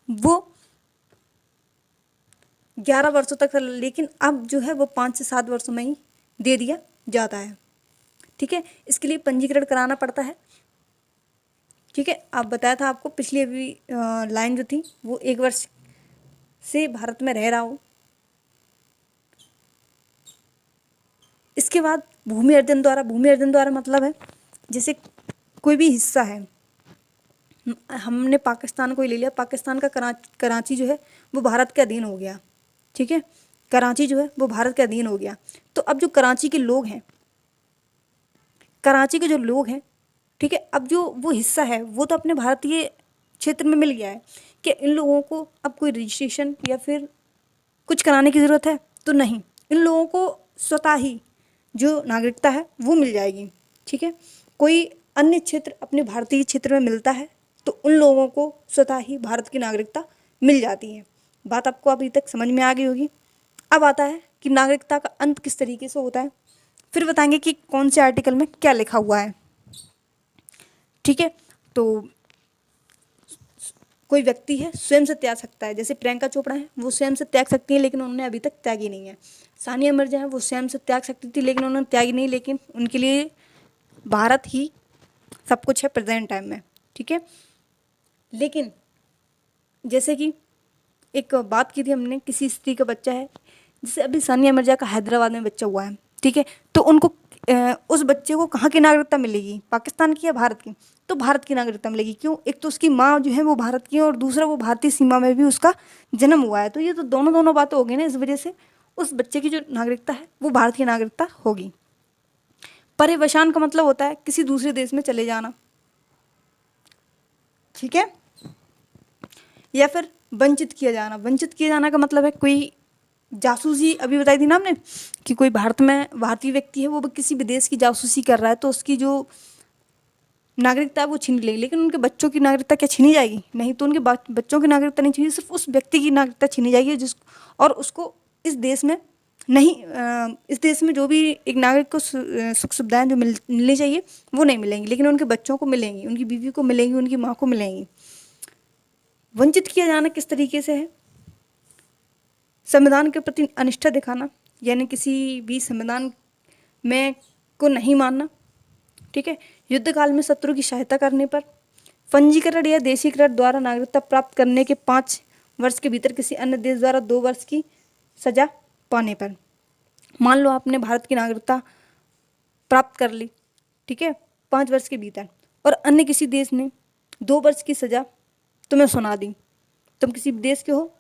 वो 11 वर्षों तक था, लेकिन अब जो है वो 5 से 7 वर्षों में ही दे दिया जाता है, ठीक है। इसके लिए पंजीकरण कराना पड़ता है, ठीक है। आप बताया था आपको पिछली अभी लाइन जो थी वो 1 वर्ष से भारत में रह रहा हो। इसके बाद भूमि अर्जन द्वारा मतलब है जैसे कोई भी हिस्सा है, हमने पाकिस्तान को ही ले लिया, पाकिस्तान का कराची जो है वो भारत के अधीन हो गया, ठीक है, कराची जो है वो भारत के अधीन हो गया। तो अब जो कराची के लोग हैं, कराची के जो लोग हैं, ठीक है, अब जो वो हिस्सा है वो तो अपने भारतीय क्षेत्र में मिल गया है, कि इन लोगों को अब कोई रजिस्ट्रेशन या फिर कुछ कराने की ज़रूरत है तो नहीं, इन लोगों को स्वतः ही जो नागरिकता है वो मिल जाएगी, ठीक है। कोई अन्य क्षेत्र अपने भारतीय क्षेत्र में मिलता है तो उन लोगों को स्वतः ही भारत की नागरिकता मिल जाती है। बात आपको अभी तक समझ में आ गई होगी। अब आता है कि नागरिकता का अंत किस तरीके से होता है, फिर बताएंगे कि कौन से आर्टिकल में क्या लिखा हुआ है, ठीक है। तो कोई व्यक्ति है स्वयं से त्याग सकता है, जैसे प्रियंका चोपड़ा है वो स्वयं से त्याग सकती है लेकिन उन्होंने अभी तक त्यागी नहीं है। सानिया मिर्जा है वो स्वयं से त्याग सकती थी लेकिन उन्होंने त्यागी नहीं, लेकिन उनके लिए भारत ही सब कुछ है प्रेजेंट टाइम में, ठीक है। लेकिन जैसे कि एक बात की थी हमने, किसी स्त्री का बच्चा है, जैसे अभी सानिया मिर्जा का हैदराबाद में बच्चा हुआ है, ठीक है, तो उनको उस बच्चे को कहाँ की नागरिकता मिलेगी, पाकिस्तान की या भारत की? तो भारत की नागरिकता मिलेगी। क्यों? एक तो उसकी माँ जो है वो भारत की है और दूसरा वो भारतीय सीमा में भी उसका जन्म हुआ है। तो ये तो दोनों दोनों बातें हो गई ना, इस वजह से उस बच्चे की जो नागरिकता है वो भारतीय नागरिकता होगी। पर्यवसान का मतलब होता है किसी दूसरे देश में चले जाना, ठीक है, या फिर वंचित किया जाना। वंचित किया जाना का मतलब है कोई जासूसी, अभी बताई थी ना हमने कि कोई भारत में भारतीय व्यक्ति है वो किसी विदेश की जासूसी कर रहा है तो उसकी जो नागरिकता है वो छीन लेगी। लेकिन उनके बच्चों की नागरिकता क्या छीनी जाएगी? नहीं, तो उनके बच्चों की नागरिकता नहीं छीनी, सिर्फ उस व्यक्ति की नागरिकता छीनी जाएगी जिस और उसको इस देश में नहीं इस देश में जो भी एक नागरिक को सुख सुविधाएं जो मिलनी चाहिए वो नहीं मिलेंगी, लेकिन उनके बच्चों को मिलेंगी, उनकी बीवी को मिलेंगी, उनकी माँ को मिलेंगी। वंचित किया जाना किस तरीके से है? संविधान के प्रति अनिष्ठा दिखाना, यानी किसी भी संविधान में को नहीं मानना, ठीक है। युद्ध काल में शत्रु की सहायता करने पर, पंजीकरण या देशीकरण द्वारा नागरिकता प्राप्त करने के 5 वर्ष के भीतर किसी अन्य देश द्वारा 2 वर्ष की सजा पाने पर। मान लो आपने भारत की नागरिकता प्राप्त कर ली, ठीक है, 5 वर्ष के भीतर, और अन्य किसी देश ने 2 वर्ष की सजा तुम्हें सुना दी। तुम किसी देश के हो,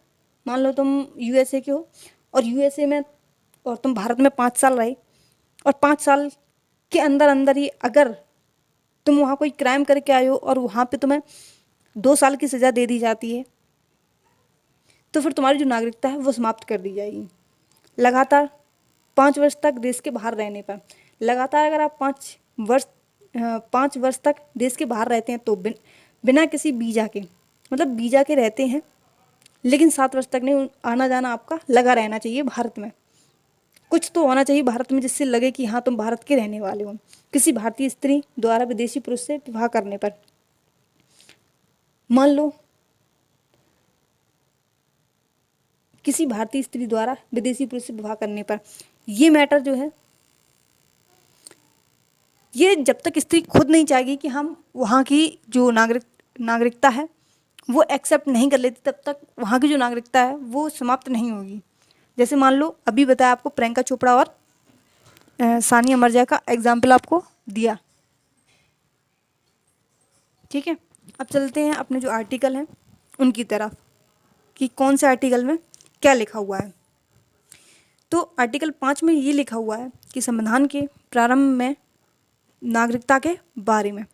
मान लो तुम यूएसए के हो, और यूएसए में और तुम भारत में 5 साल रहे, और 5 साल के अंदर अंदर ही अगर तुम वहाँ कोई क्राइम करके आए हो और वहाँ पे तुम्हें 2 साल की सज़ा दे दी जाती है, तो फिर तुम्हारी जो नागरिकता है वो समाप्त कर दी जाएगी। लगातार 5 वर्ष तक देश के बाहर रहने पर, लगातार अगर आप 5 वर्ष तक देश के बाहर रहते हैं तो बिना किसी वीज़ा के, मतलब वीज़ा के रहते हैं, लेकिन 7 वर्ष तक नहीं, आना जाना आपका लगा रहना चाहिए भारत में। कुछ तो होना चाहिए भारत में जिससे लगे कि हाँ तुम भारत के रहने वाले हो। किसी भारतीय स्त्री द्वारा विदेशी पुरुष से विवाह करने पर, मान लो किसी भारतीय स्त्री द्वारा विदेशी पुरुष से विवाह करने पर, ये मैटर जो है ये जब तक स्त्री खुद नहीं चाहेगी कि हम वहाँ की जो नागरिकता है वो एक्सेप्ट नहीं कर लेती, तब तक वहाँ की जो नागरिकता है वो समाप्त नहीं होगी। जैसे मान लो अभी बताया आपको प्रियंका चोपड़ा और सानिया मिर्जा का एग्जाम्पल आपको दिया, ठीक है। अब चलते हैं अपने जो आर्टिकल हैं उनकी तरफ कि कौन से आर्टिकल में क्या लिखा हुआ है। तो आर्टिकल 5 में ये लिखा हुआ है कि संविधान के प्रारंभ में नागरिकता के बारे में।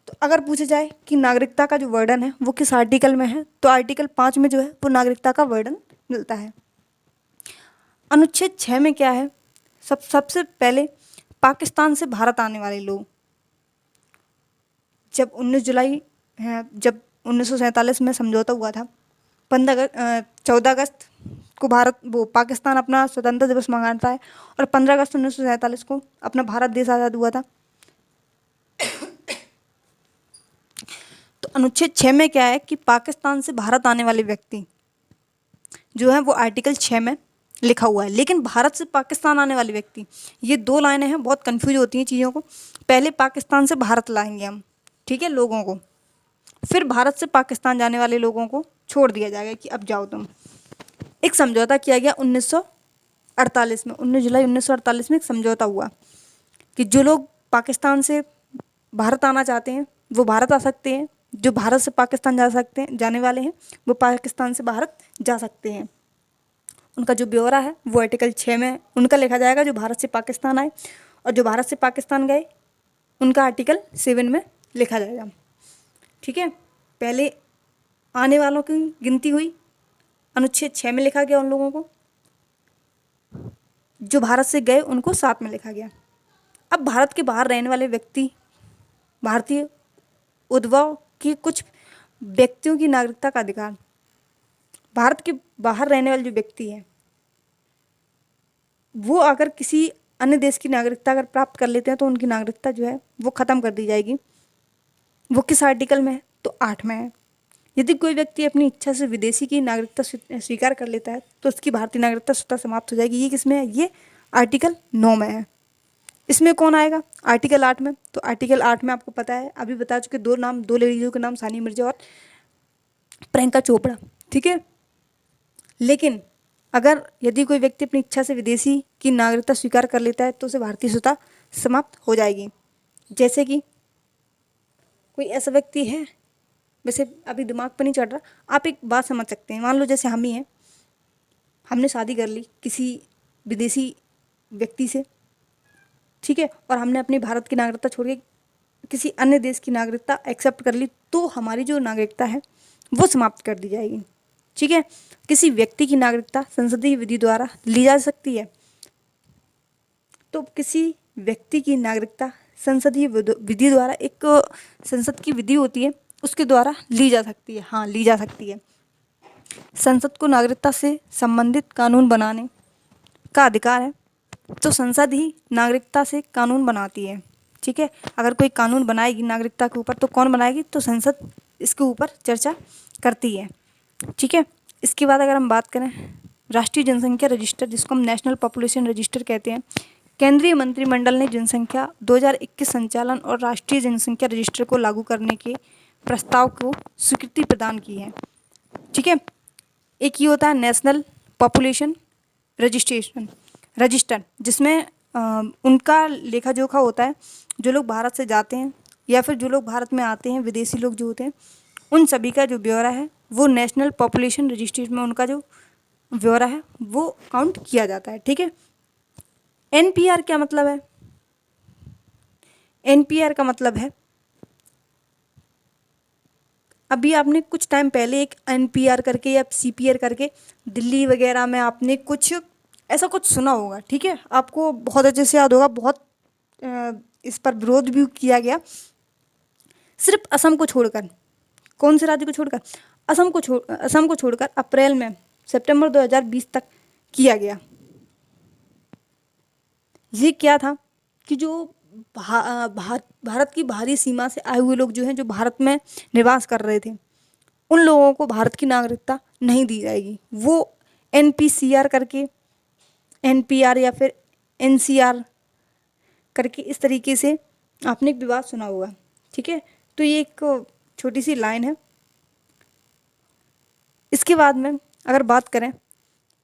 तो अगर पूछा जाए कि नागरिकता का जो वर्णन है वो किस आर्टिकल में है, तो आर्टिकल 5 में जो है वो नागरिकता का वर्णन मिलता है। अनुच्छेद 6 में क्या है? सबसे पहले पाकिस्तान से भारत आने वाले लोग, जब 1947 में समझौता हुआ था, 14 अगस्त को पाकिस्तान अपना स्वतंत्रता दिवस मनाता है और 15 अगस्त 1947 को अपना भारत देश आज़ाद हुआ था। तो अनुच्छेद 6 में क्या है कि पाकिस्तान से भारत आने वाले व्यक्ति जो है वो आर्टिकल 6 में लिखा हुआ है। लेकिन भारत से पाकिस्तान आने वाले व्यक्ति, ये 2 लाइनें हैं, बहुत कंफ्यूज होती हैं चीज़ों को। पहले पाकिस्तान से भारत लाएंगे हम, ठीक है, लोगों को, फिर भारत से पाकिस्तान जाने वाले लोगों को छोड़ दिया जाएगा कि अब जाओ तुम। एक समझौता किया गया 1948 में, 19 जुलाई 1948 में एक समझौता हुआ कि जो लोग पाकिस्तान से भारत आना चाहते हैं वो भारत आ सकते हैं, जो भारत से पाकिस्तान जाने वाले हैं वो पाकिस्तान से भारत जा सकते हैं। उनका जो ब्यौरा है वो आर्टिकल 6 में उनका लिखा जाएगा, जो भारत से पाकिस्तान आए, और जो भारत से पाकिस्तान गए उनका आर्टिकल 7 में लिखा जाएगा, ठीक है। पहले आने वालों की गिनती हुई, अनुच्छेद 6 में लिखा गया उन लोगों को, जो भारत से गए उनको 7 में लिखा गया। अब भारत के बाहर रहने वाले व्यक्ति, भारतीय उद्भव की कुछ व्यक्तियों की नागरिकता का अधिकार, भारत के बाहर रहने वाले जो व्यक्ति हैं वो अगर किसी अन्य देश की नागरिकता अगर प्राप्त कर लेते हैं तो उनकी नागरिकता जो है वो ख़त्म कर दी जाएगी। वो किस आर्टिकल में है? तो 8 में है। यदि कोई व्यक्ति अपनी इच्छा से विदेशी की नागरिकता स्वीकार कर लेता है तो उसकी भारतीय नागरिकता स्वतः समाप्त हो जाएगी। ये किस में है? ये आर्टिकल 9 में है। इसमें कौन आएगा? आर्टिकल 8 में। तो आर्टिकल 8 में आपको पता है, अभी बता चुके, 2 लेडीज़ों के नाम, सानिया मिर्जा और प्रियंका चोपड़ा, ठीक है। लेकिन अगर यदि कोई व्यक्ति अपनी इच्छा से विदेशी की नागरिकता स्वीकार कर लेता है तो उसे भारतीय स्वतः समाप्त हो जाएगी। जैसे कि कोई ऐसा व्यक्ति है, वैसे अभी दिमाग पर नहीं चढ़ रहा, आप एक बात समझ सकते हैं। मान लो जैसे हम ही हैं, हमने शादी कर ली किसी विदेशी व्यक्ति से, ठीक है, और हमने अपनी भारत की नागरिकता छोड़ के किसी अन्य देश की नागरिकता एक्सेप्ट कर ली, तो हमारी जो नागरिकता है वो समाप्त कर दी जाएगी, ठीक है। किसी व्यक्ति की नागरिकता संसदीय विधि द्वारा ली जा सकती है, तो किसी व्यक्ति की नागरिकता संसदीय विधि द्वारा, एक संसद की विधि होती है उसके द्वारा ली जा सकती है, हाँ ली जा सकती है। संसद को नागरिकता से संबंधित कानून बनाने का अधिकार है, तो संसद ही नागरिकता से कानून बनाती है, ठीक है। अगर कोई कानून बनाएगी नागरिकता के ऊपर तो कौन बनाएगी, तो संसद इसके ऊपर चर्चा करती है, ठीक है। इसके बाद अगर हम बात करें राष्ट्रीय जनसंख्या रजिस्टर, जिसको हम नेशनल पॉपुलेशन रजिस्टर कहते हैं, केंद्रीय मंत्रिमंडल ने जनसंख्या 2021 संचालन और राष्ट्रीय जनसंख्या रजिस्टर को लागू करने के प्रस्ताव को स्वीकृति प्रदान की है, ठीक है। एक ये होता है नेशनल पॉपुलेशन रजिस्टर, जिसमें उनका लेखा जोखा होता है, जो लोग भारत से जाते हैं या फिर जो लोग भारत में आते हैं, विदेशी लोग जो होते हैं, उन सभी का जो ब्यौरा है वो नेशनल पॉपुलेशन रजिस्टर में उनका जो ब्यौरा है वो काउंट किया जाता है, ठीक है। एनपीआर क्या मतलब है? एनपीआर का मतलब है, अभी आपने कुछ टाइम पहले एक एनपीआर करके या सीपीआर करके दिल्ली वगैरह में आपने कुछ ऐसा कुछ सुना होगा, ठीक है, आपको बहुत अच्छे से याद होगा। बहुत इस पर विरोध भी किया गया, सिर्फ असम को छोड़कर। कौन से राज्य को छोड़कर? असम को छोड़कर अप्रैल में सितंबर 2020 तक किया गया। ये क्या था कि जो भारत की बाहरी सीमा से आए हुए लोग जो हैं, जो भारत में निवास कर रहे थे, उन लोगों को भारत की नागरिकता नहीं दी जाएगी। वो एनपीसीआर करके, एनपीआर या फिर एनसीआर करके इस तरीके से आपने एक विवाद सुना होगा, ठीक है। तो ये एक छोटी सी लाइन है। इसके बाद में अगर बात करें,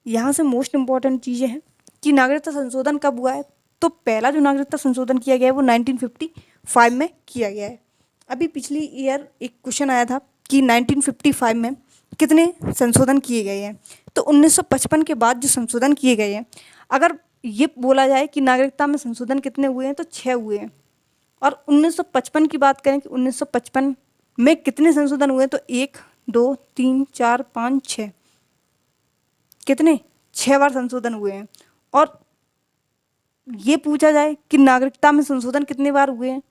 यहाँ से मोस्ट इम्पॉर्टेंट चीज़ें हैं कि नागरिकता संशोधन कब हुआ है। तो पहला जो नागरिकता संशोधन किया गया है वो 1955 में किया गया है। अभी पिछली ईयर एक क्वेश्चन आया था कि 1955 में कितने संशोधन किए गए हैं। तो 1955 के बाद जो संशोधन किए गए हैं, अगर ये बोला जाए कि नागरिकता में संशोधन कितने हुए हैं, तो 6 हुए हैं। और 1955 की बात करें कि 1955 में कितने संशोधन हुए हैं, तो 1 2 3 4 5 6, कितने? 6 बार संशोधन हुए हैं। और ये पूछा जाए कि नागरिकता में संशोधन कितने बार हुए हैं,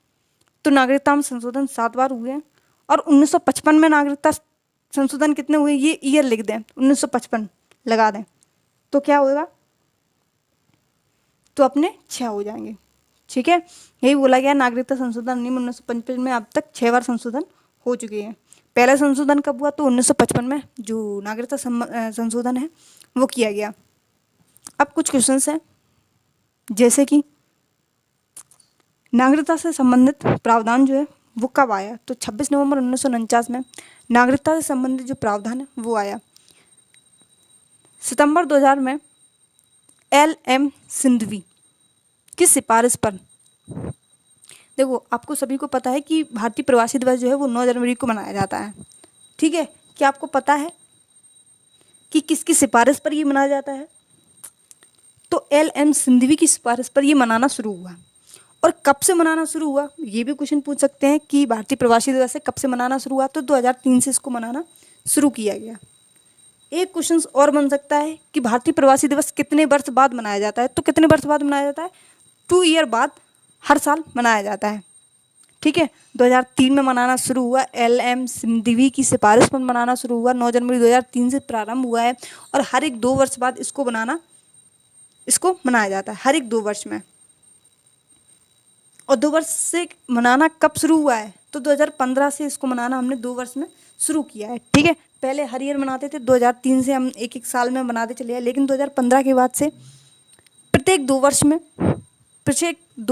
तो नागरिकता में संशोधन 7 बार हुए हैं। और 1955 में नागरिकता संशोधन कितने हुए, ये ईयर लिख दें, 1955 लगा दें, तो क्या होगा, तो अपने 6 हो जाएंगे, ठीक है। यही बोला गया नागरिकता संशोधन अधिनियम 1955 में अब तक 6 बार संशोधन हो चुके हैं। पहला संशोधन कब हुआ, तो 1955 में जो नागरिकता संशोधन है वो किया गया। अब कुछ क्वेश्चंस हैं, जैसे कि नागरिकता से संबंधित प्रावधान जो है वो कब आया, तो 26 नवंबर 1949 में नागरिकता से संबंधित जो प्रावधान है वो आया। सितंबर 2000 में LM सिंघवी की सिफारिश पर, देखो आपको सभी को पता है कि भारतीय प्रवासी दिवस जो है वो 9 जनवरी को मनाया जाता है, ठीक है। क्या आपको पता है कि किसकी सिफारिश पर ये मनाया जाता है? तो LM सिंघवी की सिफारिश पर ये मनाना शुरू हुआ। और कब से मनाना शुरू हुआ, ये भी क्वेश्चन पूछ सकते हैं कि भारतीय प्रवासी दिवस से कब से मनाना शुरू हुआ, तो 2003 से इसको मनाना शुरू किया गया। एक क्वेश्चन और बन सकता है कि भारतीय प्रवासी दिवस कितने वर्ष बाद मनाया जाता है, तो कितने वर्ष बाद मनाया जाता है, 2 ईयर बाद हर साल मनाया जाता है, ठीक है। 2003 में मनाना शुरू हुआ, LM सिंघवी की सिफारिश पर मनाना शुरू हुआ, 9 जनवरी 2003 से प्रारंभ हुआ है। और हर एक 2 वर्ष बाद इसको मनाया जाता है, हर एक 2 वर्ष में। और 2 वर्ष से मनाना कब शुरू हुआ है, तो 2015 से इसको मनाना हमने 2 वर्ष में शुरू किया है, ठीक है। पहले हर ईयर मनाते थे, 2003 से हम एक एक साल में मनाते चले आए, लेकिन 2015 के बाद से प्रत्येक 2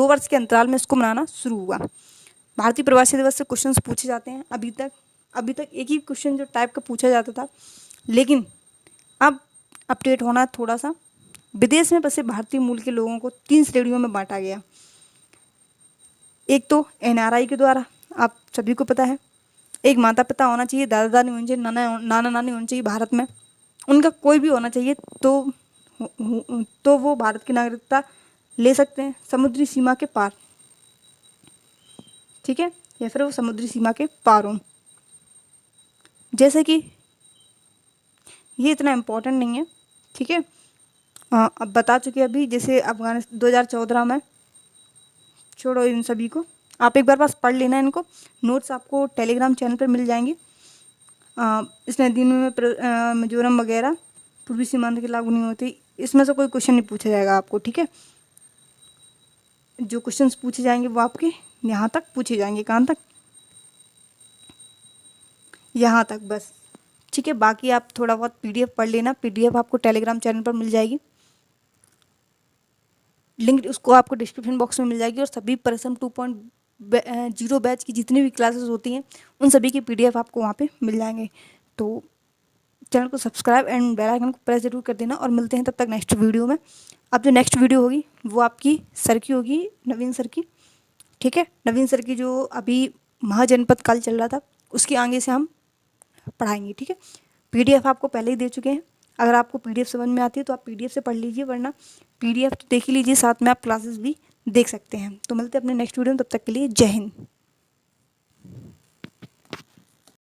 वर्ष के अंतराल में इसको मनाना शुरू हुआ। भारतीय प्रवासी दिवस से क्वेश्चंस पूछे जाते हैं। अभी तक एक ही क्वेश्चन जो टाइप का पूछा जाता था, लेकिन अब अपडेट होना है थोड़ा सा। विदेश में बसे भारतीय मूल के लोगों को 3 श्रेणियों में बांटा गया। एक तो NRI के द्वारा, आप सभी को पता है। एक माता पिता होना चाहिए, दादा दादी होनी चाहिए, नाना नानी होनी चाहिए भारत में, उनका कोई भी होना चाहिए तो वो भारत की नागरिकता ले सकते हैं समुद्री सीमा के पार, ठीक है, या फिर वो समुद्री सीमा के पार हों। जैसे कि ये इतना इम्पोर्टेंट नहीं है, ठीक है। अब बता चुके अभी, जैसे अफगानिस्तान 2014 में, छोड़ो इन सभी को, आप एक बार बस पढ़ लेना इनको। नोट्स आपको टेलीग्राम चैनल पर मिल जाएंगे। इस नदी में मिजोरम वगैरह पूर्वी सीमांत के लागू नहीं होती, इसमें से कोई क्वेश्चन नहीं पूछा जाएगा आपको, ठीक है। जो क्वेश्चंस पूछे जाएंगे वो आपके यहाँ तक पूछे जाएंगे, कहाँ तक, यहाँ तक बस, ठीक है। बाकी आप थोड़ा बहुत पीडीएफ पढ़ लेना, पीडीएफ आपको टेलीग्राम चैनल पर मिल जाएगी, लिंक उसको आपको डिस्क्रिप्शन बॉक्स में मिल जाएगी। और सभी परिश्रम 2.0 बैच की जितनी भी क्लासेस होती हैं उन सभी की पीडीएफ आपको वहाँ पे मिल जाएंगे। तो चैनल को सब्सक्राइब एंड बेल आइकन को प्रेस जरूर कर देना, और मिलते हैं तब तक नेक्स्ट वीडियो में। अब जो नेक्स्ट वीडियो होगी वो आपकी सर की होगी, नवीन सर की, ठीक है। नवीन सर की जो अभी महाजनपद काल चल रहा था उसके आगे से हम पढ़ाएंगे, ठीक है। पीडीएफ आपको पहले ही दे चुके हैं, अगर आपको पीडीएफ समझ में आती है तो आप पीडीएफ से पढ़ लीजिए, वरना पीडीएफ तो देख ही लीजिए, साथ में आप क्लासेस भी देख सकते हैं। तो मिलते हैं अपने नेक्स्ट वीडियो में, तब तक के लिए जय हिंद।